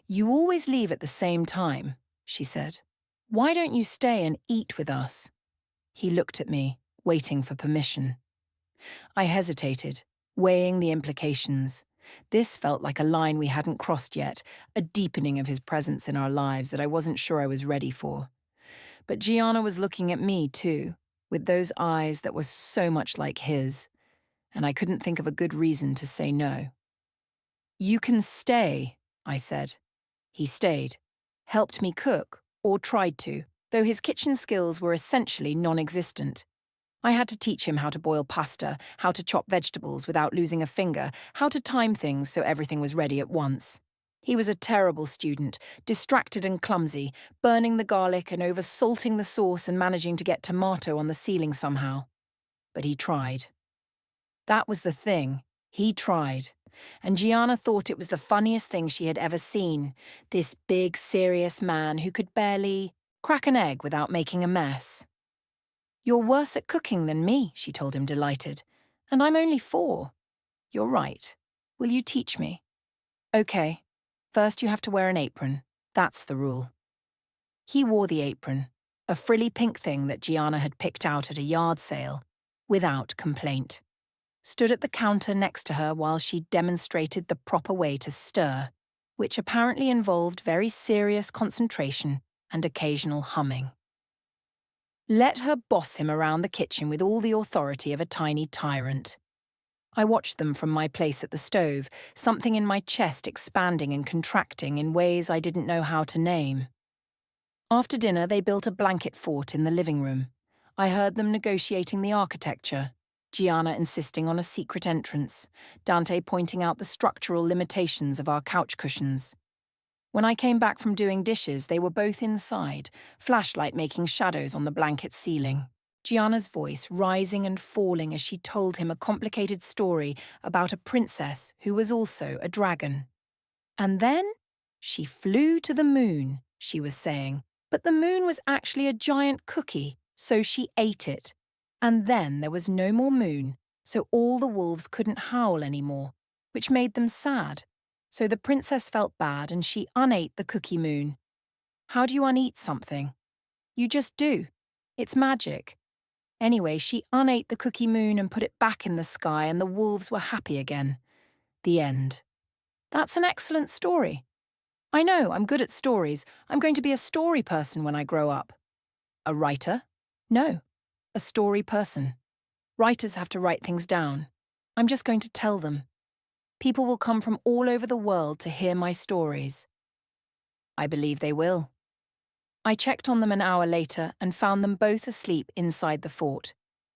"You always leave at the same time," she said. "Why don't you stay and eat with us?" He looked at me, waiting for permission. I hesitated, weighing the implications. This felt like a line we hadn't crossed yet, a deepening of his presence in our lives that I wasn't sure I was ready for. But Gianna was looking at me too, with those eyes that were so much like his, and I couldn't think of a good reason to say no. "You can stay," I said. He stayed, helped me cook, or tried to, though his kitchen skills were essentially non-existent. I had to teach him how to boil pasta, how to chop vegetables without losing a finger, how to time things so everything was ready at once. He was a terrible student, distracted and clumsy, burning the garlic and over-salting the sauce and managing to get tomato on the ceiling somehow. But he tried. That was the thing. He tried. And Gianna thought it was the funniest thing she had ever seen, this big, serious man who could barely crack an egg without making a mess. "You're worse at cooking than me," she told him, delighted. "And I'm only 4. "You're right. Will you teach me?" "Okay. First you have to wear an apron. That's the rule." He wore the apron, a frilly pink thing that Gianna had picked out at a yard sale, without complaint. Stood at the counter next to her while she demonstrated the proper way to stir, which apparently involved very serious concentration and occasional humming. Let her boss him around the kitchen with all the authority of a tiny tyrant. I watched them from my place at the stove, something in my chest expanding and contracting in ways I didn't know how to name. After dinner, they built a blanket fort in the living room. I heard them negotiating the architecture, Gianna insisting on a secret entrance, Dante pointing out the structural limitations of our couch cushions. When I came back from doing dishes, they were both inside, flashlight making shadows on the blanket ceiling. Gianna's voice rising and falling as she told him a complicated story about a princess who was also a dragon. And then she flew to the moon, she was saying, but the moon was actually a giant cookie, so she ate it. And then there was no more moon, so all the wolves couldn't howl anymore, which made them sad. So the princess felt bad and she unate the cookie moon. How do you uneat something? You just do. It's magic. Anyway, she unate the cookie moon and put it back in the sky and the wolves were happy again. The end. That's an excellent story. I know, I'm good at stories. I'm going to be a story person when I grow up. A writer? No, a story person. Writers have to write things down. I'm just going to tell them. People will come from all over the world to hear my stories. I believe they will. I checked on them an hour later and found them both asleep inside the fort.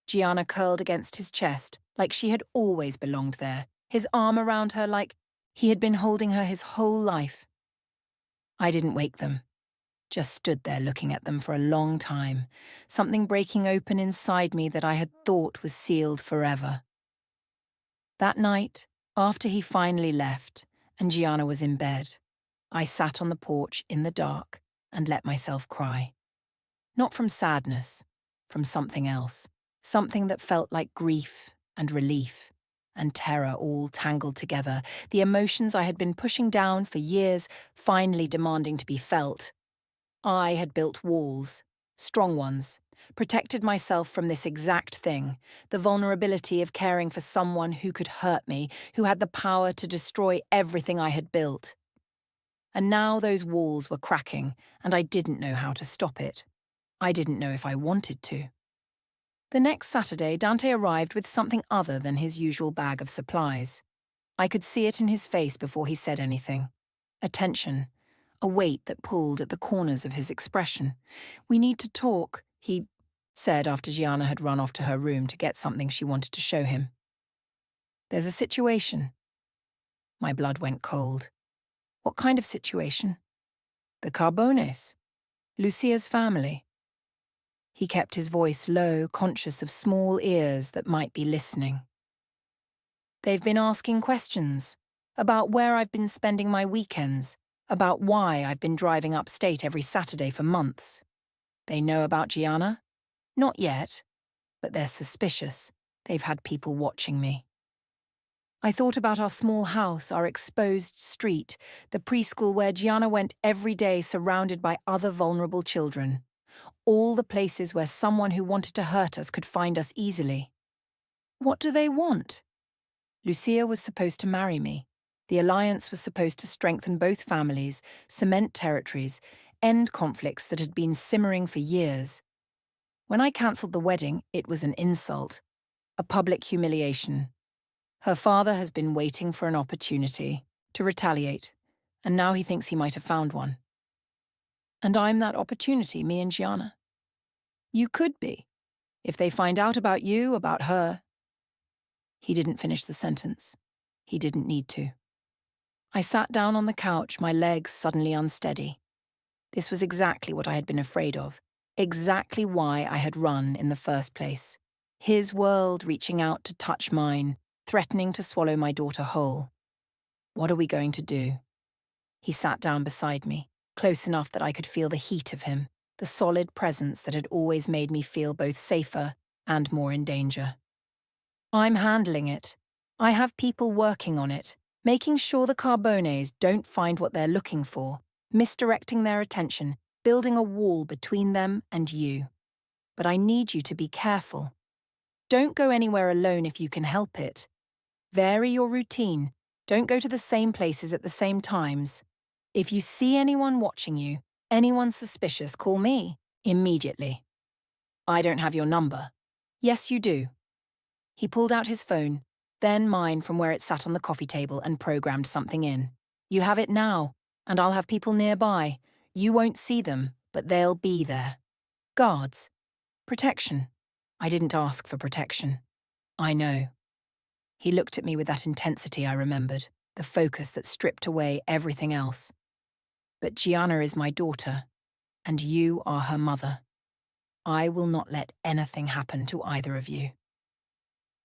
Gianna curled against his chest, like she had always belonged there, his arm around her like he had been holding her his whole life. I didn't wake them, just stood there looking at them for a long time, something breaking open inside me that I had thought was sealed forever. That night, after he finally left and Gianna was in bed, I sat on the porch in the dark and let myself cry. Not from sadness, from something else, something that felt like grief and relief and terror all tangled together, the emotions I had been pushing down for years finally demanding to be felt. I had built walls, strong ones, protected myself from this exact thing, the vulnerability of caring for someone who could hurt me, who had the power to destroy everything I had built. And now those walls were cracking, and I didn't know how to stop it. I didn't know if I wanted to. The next Saturday, Dante arrived with something other than his usual bag of supplies. I could see it in his face before he said anything. A tension, a weight that pulled at the corners of his expression. "We need to talk," he said after Gianna had run off to her room to get something she wanted to show him. "There's a situation." My blood went cold. What kind of situation? The Carbones. Lucia's family. He kept his voice low, conscious of small ears that might be listening. "They've been asking questions about where I've been spending my weekends, about why I've been driving upstate every Saturday for months. They know about Gianna? Not yet, but they're suspicious. They've had people watching me." I thought about our small house, our exposed street, the preschool where Gianna went every day surrounded by other vulnerable children. All the places where someone who wanted to hurt us could find us easily. What do they want? Lucia was supposed to marry me. The alliance was supposed to strengthen both families, cement territories, end conflicts that had been simmering for years. When I cancelled the wedding, it was an insult, a public humiliation. Her father has been waiting for an opportunity to retaliate, and now he thinks he might have found one. And I'm that opportunity, me and Gianna. You could be, if they find out about you, about her. He didn't finish the sentence. He didn't need to. I sat down on the couch, my legs suddenly unsteady. This was exactly what I had been afraid of, exactly why I had run in the first place. His world reaching out to touch mine, threatening to swallow my daughter whole. What are we going to do? He sat down beside me, close enough that I could feel the heat of him, the solid presence that had always made me feel both safer and more in danger. "I'm handling it. I have people working on it, making sure the Carbones don't find what they're looking for, misdirecting their attention, building a wall between them and you. But I need you to be careful. Don't go anywhere alone if you can help it. Vary your routine. Don't go to the same places at the same times. If you see anyone watching you, anyone suspicious, call me immediately." "I don't have your number." "Yes, you do." He pulled out his phone, then mine from where it sat on the coffee table and programmed something in. "You have it now, and I'll have people nearby. You won't see them, But they'll be there. Guards. Protection. I didn't ask for protection. I know. He looked at me with that intensity I remembered, the focus that stripped away everything else. But Gianna is my daughter, and you are her mother. I will not let anything happen to either of you.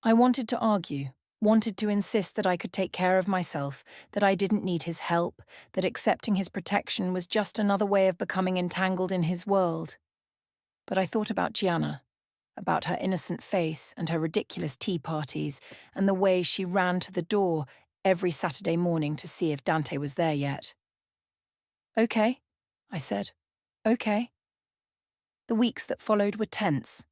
I wanted to argue, wanted to insist that I could take care of myself, that I didn't need his help, that accepting his protection was just another way of becoming entangled in his world. But I thought about Gianna, about her innocent face and her ridiculous tea parties, and the way she ran to the door every Saturday morning to see if Dante was there yet. Okay, I said. Okay. The weeks that followed were tense.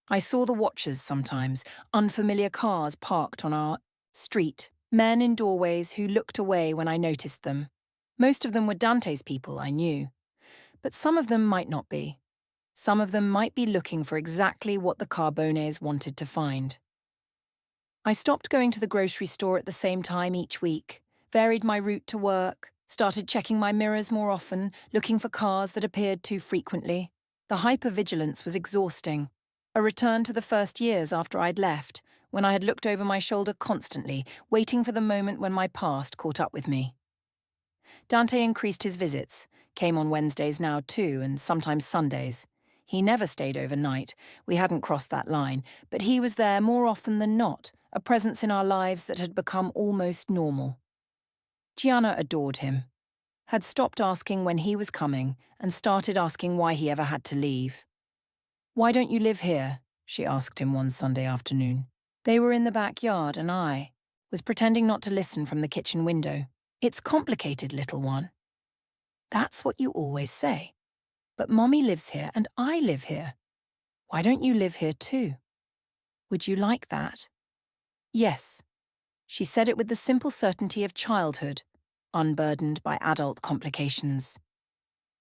I saw the watchers sometimes, unfamiliar cars parked on our street, men in doorways who looked away when I noticed them. Most of them were Dante's people, I knew. But some of them might not be. Some of them might be looking for exactly what the Carbones wanted to find. I stopped going to the grocery store at the same time each week, varied my route to work, started checking my mirrors more often, looking for cars that appeared too frequently. The hypervigilance was exhausting. A return to the first years after I'd left, when I had looked over my shoulder constantly, waiting for the moment when my past caught up with me. Dante increased his visits, came on Wednesdays now too, and sometimes Sundays. He never stayed overnight, we hadn't crossed that line, but he was there more often than not, a presence in our lives that had become almost normal. Gianna adored him, had stopped asking when he was coming and started asking why he ever had to leave. "Why don't you live here?" she asked him one Sunday afternoon. They were in the backyard and I was pretending not to listen from the kitchen window. "It's complicated, little one." "That's what you always say. But Mommy lives here and I live here. Why don't you live here too? Would you like that?" Yes. She said it with the simple certainty of childhood, unburdened by adult complications.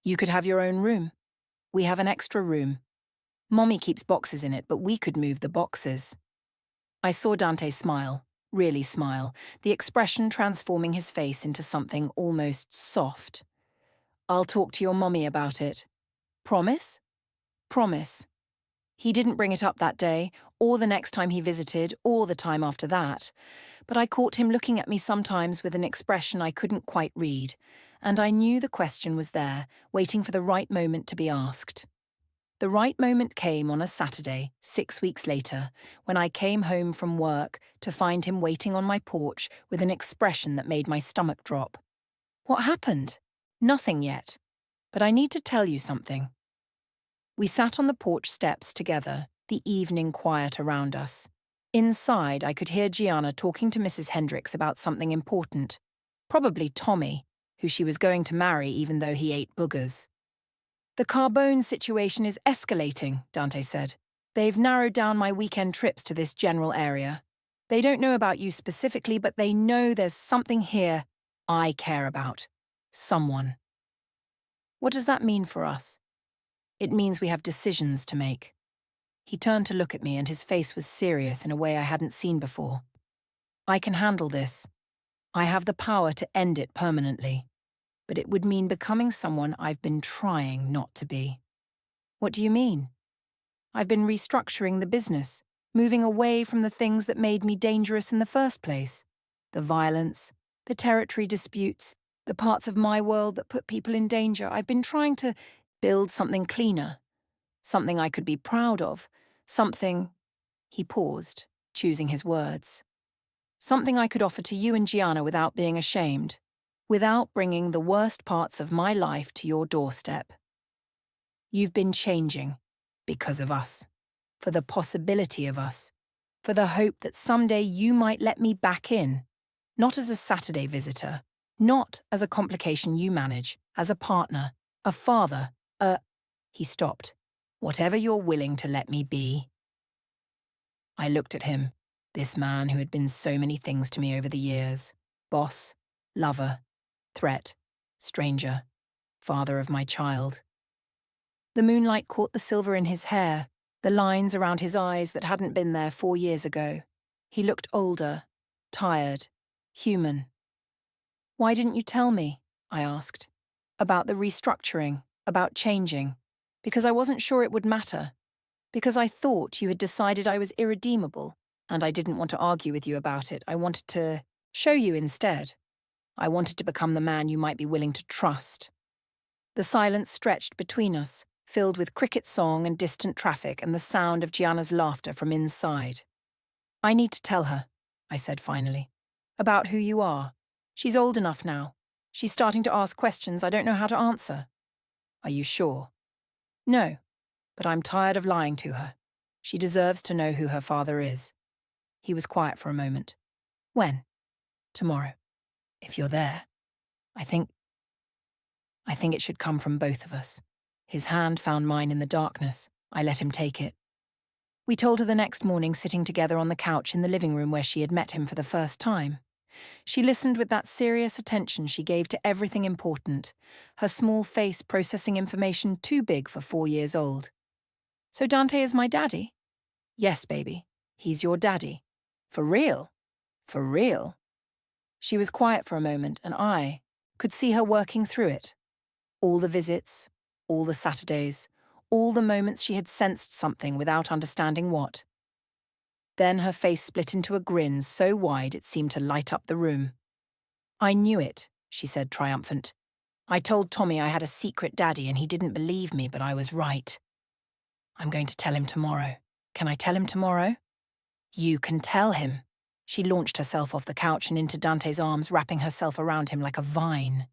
"You could have your own room. We have an extra room. Mommy keeps boxes in it, but we could move the boxes." I saw Dante smile, really smile, the expression transforming his face into something almost soft. "I'll talk to your mommy about it. Promise?" "Promise." He didn't bring it up that day, or the next time he visited, or the time after that. But I caught him looking at me sometimes with an expression I couldn't quite read, and I knew the question was there, waiting for the right moment to be asked. The right moment came on a Saturday, 6 weeks later, when I came home from work to find him waiting on my porch with an expression that made my stomach drop. "What happened?" "Nothing yet. But I need to tell you something." We sat on the porch steps together, the evening quiet around us. Inside, I could hear Gianna talking to Mrs. Hendricks about something important. Probably Tommy, who she was going to marry even though he ate boogers. "The Carbone situation is escalating," Dante said. "They've narrowed down my weekend trips to this general area. They don't know about you specifically, but they know there's something here I care about. Someone." "What does that mean for us?" "It means we have decisions to make." He turned to look at me and his face was serious in a way I hadn't seen before. "I can handle this. I have the power to end it permanently. But it would mean becoming someone I've been trying not to be." "What do you mean?" "I've been restructuring the business, moving away from the things that made me dangerous in the first place. The violence, the territory disputes, the parts of my world that put people in danger. I've been trying to build something cleaner, something I could be proud of, something—" He paused, choosing his words. "Something I could offer to you and Gianna without being ashamed, without bringing the worst parts of my life to your doorstep. You've been changing because of us, for the possibility of us, for the hope that someday you might let me back in, not as a Saturday visitor, not as a complication you manage, as a partner, a father, He stopped. "Whatever you're willing to let me be." I looked at him, this man who had been so many things to me over the years. Boss, lover, threat, stranger, father of my child. The moonlight caught the silver in his hair, the lines around his eyes that hadn't been there 4 years ago. He looked older, tired, human. "Why didn't you tell me?" I asked. "About the restructuring, about changing, because I wasn't sure it would matter, because I thought you had decided I was irredeemable, and I didn't want to argue with you about it. I wanted to show you instead. I wanted to become the man you might be willing to trust. The silence stretched between us, filled with cricket song and distant traffic and the sound of Gianna's laughter from inside. I need to tell her, I said finally, about who you are. She's old enough now. She's starting to ask questions I don't know how to answer. Are you sure? No, but I'm tired of lying to her. She deserves to know who her father is. He was quiet for a moment. When? Tomorrow. If you're there. I think it should come from both of us. His hand found mine in the darkness. I let him take it. We told her the next morning, sitting together on the couch in the living room where she had met him for the first time. She listened with that serious attention she gave to everything important, her small face processing information too big for 4 years old. So Dante is my daddy? Yes, baby. He's your daddy. For real? For real? She was quiet for a moment, and I could see her working through it. All the visits, all the Saturdays, all the moments she had sensed something without understanding what. Then her face split into a grin so wide it seemed to light up the room. I knew it, she said, triumphant. I told Tommy I had a secret daddy and he didn't believe me, but I was right. I'm going to tell him tomorrow. Can I tell him tomorrow? You can tell him. She launched herself off the couch and into Dante's arms, wrapping herself around him like a vine.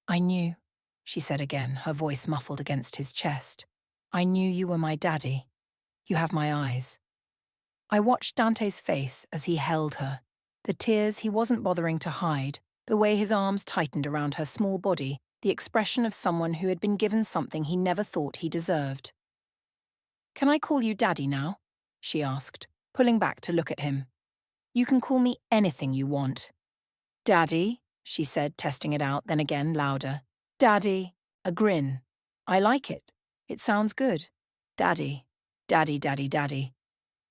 I knew, she said again, her voice muffled against his chest. I knew you were my daddy. You have my eyes. I watched Dante's face as he held her, the tears he wasn't bothering to hide, the way his arms tightened around her small body, the expression of someone who had been given something he never thought he deserved. Can I call you Daddy now? She asked, pulling back to look at him. You can call me anything you want. Daddy, she said, testing it out, then again louder. Daddy, a grin. I like it. It sounds good. Daddy, daddy, daddy, daddy.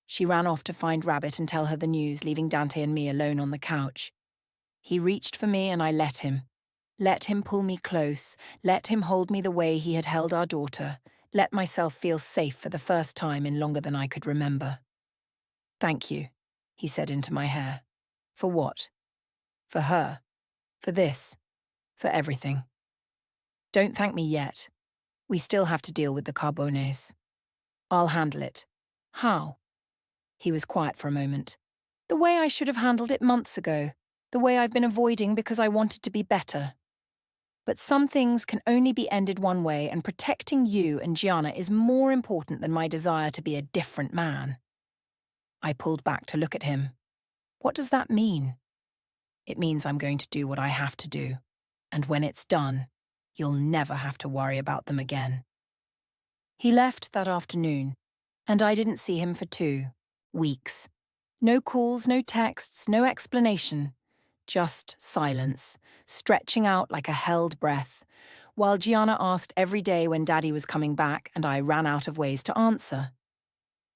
She ran off to find Rabbit and tell her the news, leaving Dante and me alone on the couch. He reached for me and I let him. Let him pull me close, let him hold me the way he had held our daughter, let myself feel safe for the first time in longer than I could remember. Thank you, he said into my hair. For what? For her. For this. For everything. Don't thank me yet. We still have to deal with the Carbones. I'll handle it. How? He was quiet for a moment. The way I should have handled it months ago. The way I've been avoiding because I wanted to be better. But some things can only be ended one way, and protecting you and Gianna is more important than my desire to be a different man. I pulled back to look at him. What does that mean? It means I'm going to do what I have to do. And when it's done, you'll never have to worry about them again. He left that afternoon, and I didn't see him for 2 weeks. No calls, no texts, no explanation. Just silence, stretching out like a held breath, while Gianna asked every day when Daddy was coming back, and I ran out of ways to answer.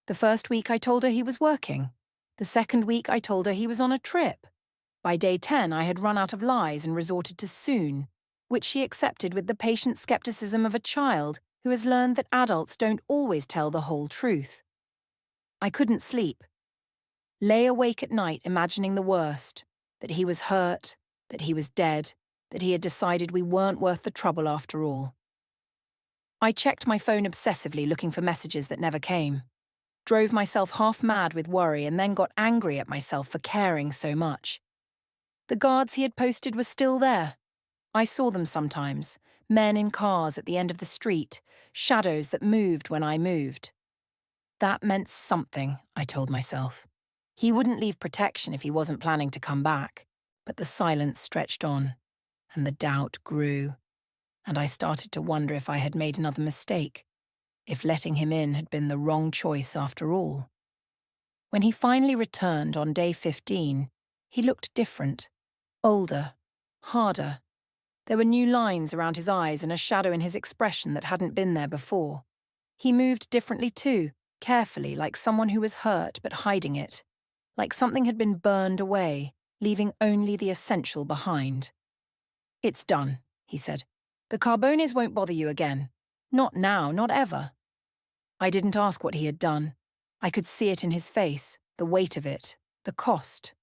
The first week I told her he was working. The second week I told her he was on a trip. By day 10 I had run out of lies and resorted to soon, which she accepted with the patient skepticism of a child who has learned that adults don't always tell the whole truth. I couldn't sleep. Lay awake at night imagining the worst, that he was hurt, that he was dead, that he had decided we weren't worth the trouble after all. I checked my phone obsessively looking for messages that never came, drove myself half mad with worry and then got angry at myself for caring so much. The guards he had posted were still there. I saw them sometimes, men in cars at the end of the street, shadows that moved when I moved. That meant something, I told myself. He wouldn't leave protection if he wasn't planning to come back. But the silence stretched on, and the doubt grew, and I started to wonder if I had made another mistake, if letting him in had been the wrong choice after all. When he finally returned on day 15, he looked different, older, harder. There were new lines around his eyes and a shadow in his expression that hadn't been there before. He moved differently too, carefully, like someone who was hurt but hiding it, like something had been burned away, leaving only the essential behind. It's done, he said. The Carbones won't bother you again. Not now, not ever. I didn't ask what he had done. I could see it in his face, the weight of it, the cost.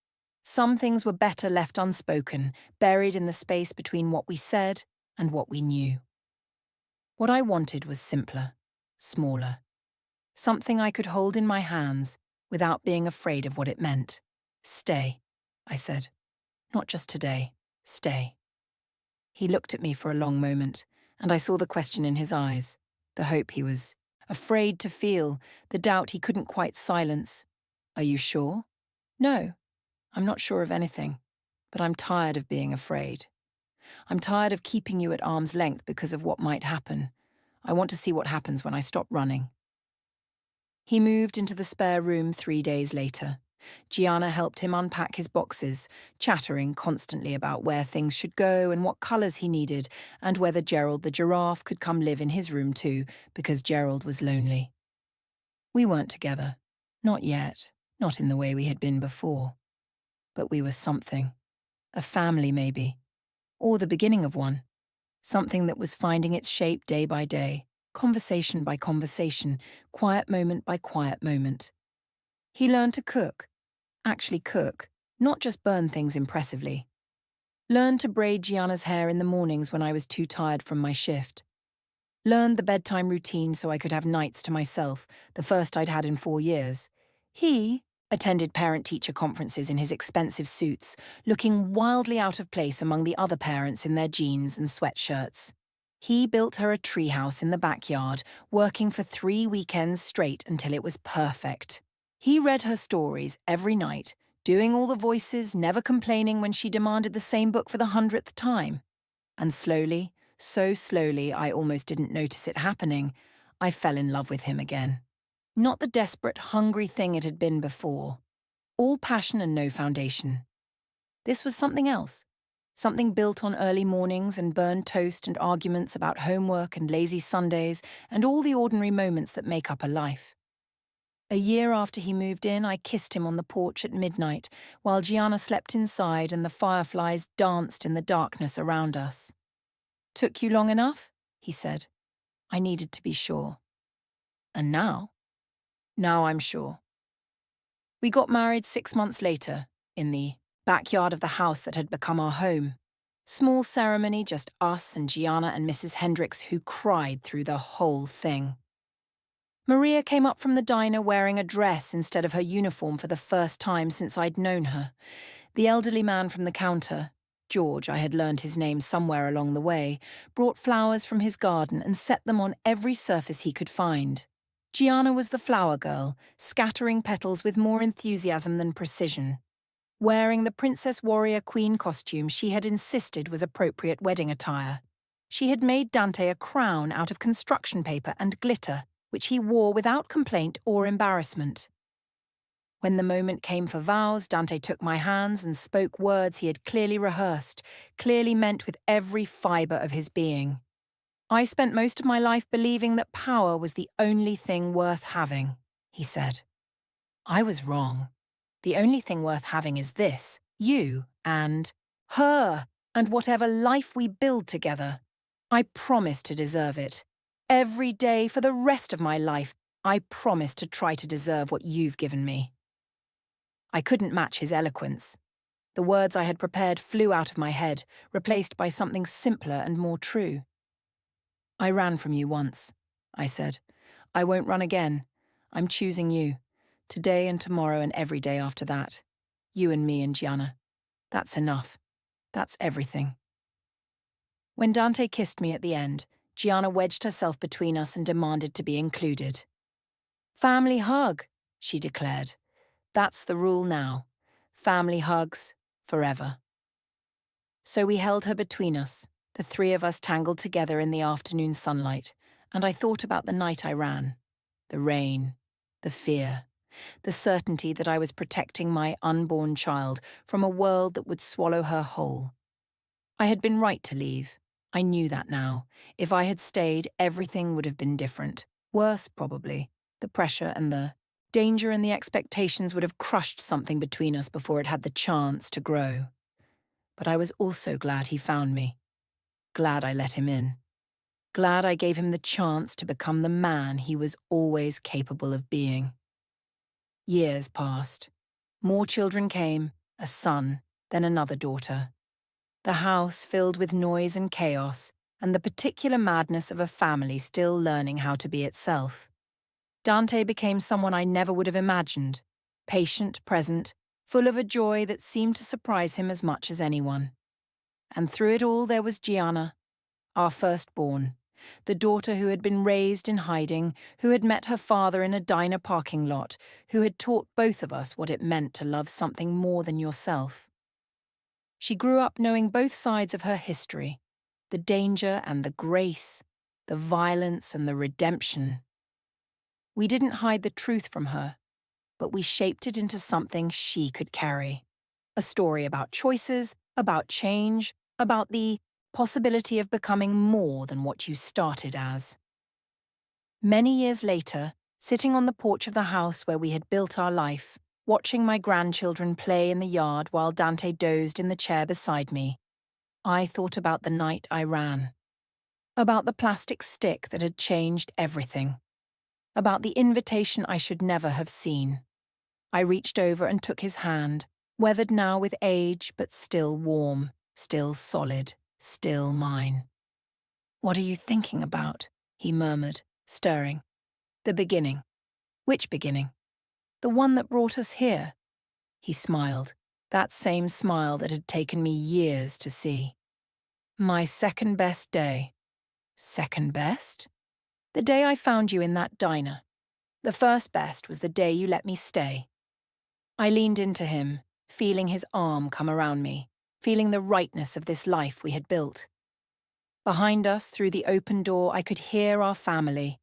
Some things were better left unspoken, buried in the space between what we said and what we knew. What I wanted was simpler, smaller. Something I could hold in my hands without being afraid of what it meant. Stay, I said. Not just today. Stay. He looked at me for a long moment, and I saw the question in his eyes, the hope he was afraid to feel, the doubt he couldn't quite silence. Are you sure? No, I'm not sure of anything, but I'm tired of being afraid. I'm tired of keeping you at arm's length because of what might happen. I want to see what happens when I stop running. He moved into the spare room 3 days later. Gianna helped him unpack his boxes, chattering constantly about where things should go and what colours he needed, and whether Gerald the giraffe could come live in his room too, because Gerald was lonely. We weren't together. Not yet. Not in the way we had been before. But we were something. A family, maybe. Or the beginning of one. Something that was finding its shape day by day, conversation by conversation, quiet moment by quiet moment. He learned to cook. Actually cook, not just burn things impressively. Learned to braid Gianna's hair in the mornings when I was too tired from my shift. Learned the bedtime routine so I could have nights to myself, the first I'd had in 4 years. He attended parent-teacher conferences in his expensive suits, looking wildly out of place among the other parents in their jeans and sweatshirts. He built her a treehouse in the backyard, working for 3 weekends straight until it was perfect. He read her stories every night, doing all the voices, never complaining when she demanded the same book for the 100th time. And slowly, so slowly I almost didn't notice it happening, I fell in love with him again. Not the desperate, hungry thing it had been before. All passion and no foundation. This was something else. Something built on early mornings and burned toast and arguments about homework and lazy Sundays and all the ordinary moments that make up a life. A year after he moved in, I kissed him on the porch at midnight, while Gianna slept inside and the fireflies danced in the darkness around us. "Took you long enough?" he said. I needed to be sure. And now? Now I'm sure. We got married 6 months later, in the backyard of the house that had become our home. Small ceremony, just us and Gianna and Mrs. Hendricks, who cried through the whole thing. Maria came up from the diner wearing a dress instead of her uniform for the first time since I'd known her. The elderly man from the counter, George, I had learned his name somewhere along the way, brought flowers from his garden and set them on every surface he could find. Gianna was the flower girl, scattering petals with more enthusiasm than precision. Wearing the Princess Warrior Queen costume she had insisted was appropriate wedding attire. She had made Dante a crown out of construction paper and glitter, which he wore without complaint or embarrassment. When the moment came for vows, Dante took my hands and spoke words he had clearly rehearsed, clearly meant with every fibre of his being. I spent most of my life believing that power was the only thing worth having, he said. I was wrong. The only thing worth having is this, you, and her, and whatever life we build together. I promise to deserve it. Every day for the rest of my life, I promise to try to deserve what you've given me. I couldn't match his eloquence. The words I had prepared flew out of my head, replaced by something simpler and more true. I ran from you once, I said. I won't run again. I'm choosing you. Today and tomorrow and every day after that. You and me and Gianna. That's enough. That's everything. When Dante kissed me at the end, Gianna wedged herself between us and demanded to be included. Family hug, she declared. That's the rule now. Family hugs, forever. So we held her between us, the 3 of us tangled together in the afternoon sunlight, and I thought about the night I ran. The rain, the fear, the certainty that I was protecting my unborn child from a world that would swallow her whole. I had been right to leave. I knew that now. If I had stayed, everything would have been different. Worse, probably. The pressure and the danger and the expectations would have crushed something between us before it had the chance to grow. But I was also glad he found me. glad I let him in. Glad I gave him the chance to become the man he was always capable of being. Years passed. More children came, a son, then another daughter. The house filled with noise and chaos, and the particular madness of a family still learning how to be itself. Dante became someone I never would have imagined, patient, present, full of a joy that seemed to surprise him as much as anyone. And through it all there was Gianna, our firstborn, the daughter who had been raised in hiding, who had met her father in a diner parking lot, who had taught both of us what it meant to love something more than yourself. She grew up knowing both sides of her history, the danger and the grace, the violence and the redemption. We didn't hide the truth from her, but we shaped it into something she could carry. A story about choices, about change, about the possibility of becoming more than what you started as. Many years later, sitting on the porch of the house where we had built our life, watching my grandchildren play in the yard while Dante dozed in the chair beside me, I thought about the night I ran. About the plastic stick that had changed everything. About the invitation I should never have seen. I reached over and took his hand, weathered now with age but still warm, still solid, still mine. "What are you thinking about?" he murmured, stirring. "The beginning." "Which beginning?" "The one that brought us here." He smiled, that same smile that had taken me years to see. "My second best day." "Second best?" "The day I found you in that diner. The first best was the day you let me stay." I leaned into him, feeling his arm come around me, feeling the rightness of this life we had built. Behind us, through the open door, I could hear our family,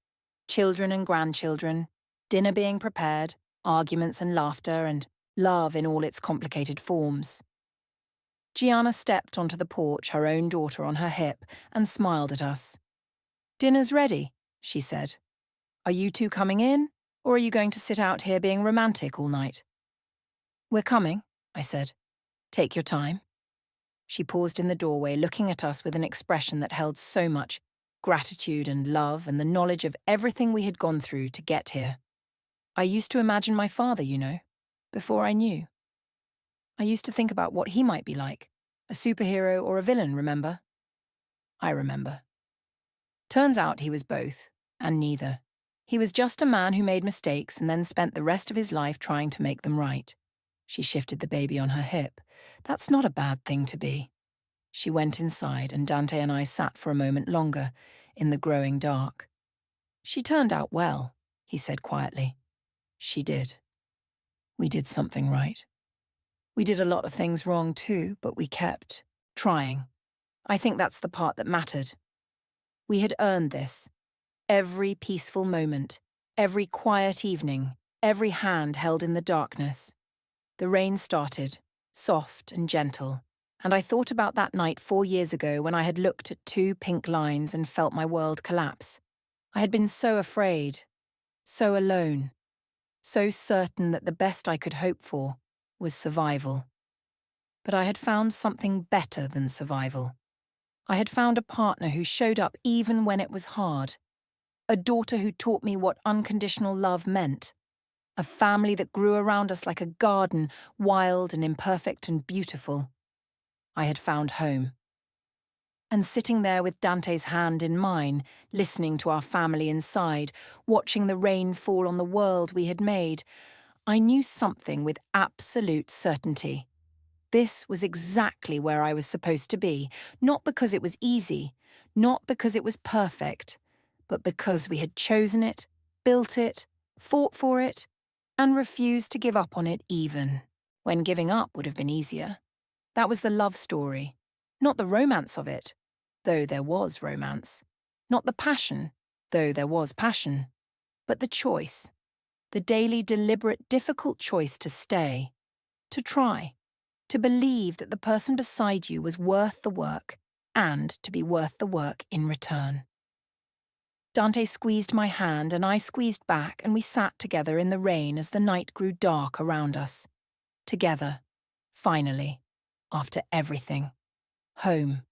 children and grandchildren, dinner being prepared, arguments and laughter, and love in all its complicated forms. Gianna stepped onto the porch, her own daughter on her hip, and smiled at us. "Dinner's ready," she said. "Are you two coming in, or are you going to sit out here being romantic all night?" "We're coming," I said. "Take your time." She paused in the doorway, looking at us with an expression that held so much gratitude and love and the knowledge of everything we had gone through to get here. I used to imagine my father, you know, before I knew. I used to think about what he might be like, a superhero or a villain, remember? I remember. Turns out he was both, and neither. He was just a man who made mistakes and then spent the rest of his life trying to make them right. She shifted the baby on her hip. That's not a bad thing to be. She went inside, and Dante and I sat for a moment longer, in the growing dark. "She turned out well," he said quietly. "She did. We did something right. We did a lot of things wrong too, but we kept trying. I think that's the part that mattered. We had earned this. Every peaceful moment, every quiet evening, every hand held in the darkness. The rain started, soft and gentle, and I thought about that night 4 years ago when I had looked at 2 pink lines and felt my world collapse. I had been so afraid, so alone, so certain that the best I could hope for was survival. But I had found something better than survival. I had found a partner who showed up even when it was hard. A daughter who taught me what unconditional love meant. A family that grew around us like a garden, wild and imperfect and beautiful. I had found home. And sitting there with Dante's hand in mine, listening to our family inside, watching the rain fall on the world we had made, I knew something with absolute certainty. This was exactly where I was supposed to be, not because it was easy, not because it was perfect, but because we had chosen it, built it, fought for it, and refused to give up on it even, when giving up would have been easier. That was the love story, not the romance of it, though there was romance, not the passion, though there was passion, but the choice, the daily deliberate difficult choice to stay, to try, to believe that the person beside you was worth the work, and to be worth the work in return. Dante squeezed my hand and I squeezed back, and we sat together in the rain as the night grew dark around us. Together, finally, after everything. Home.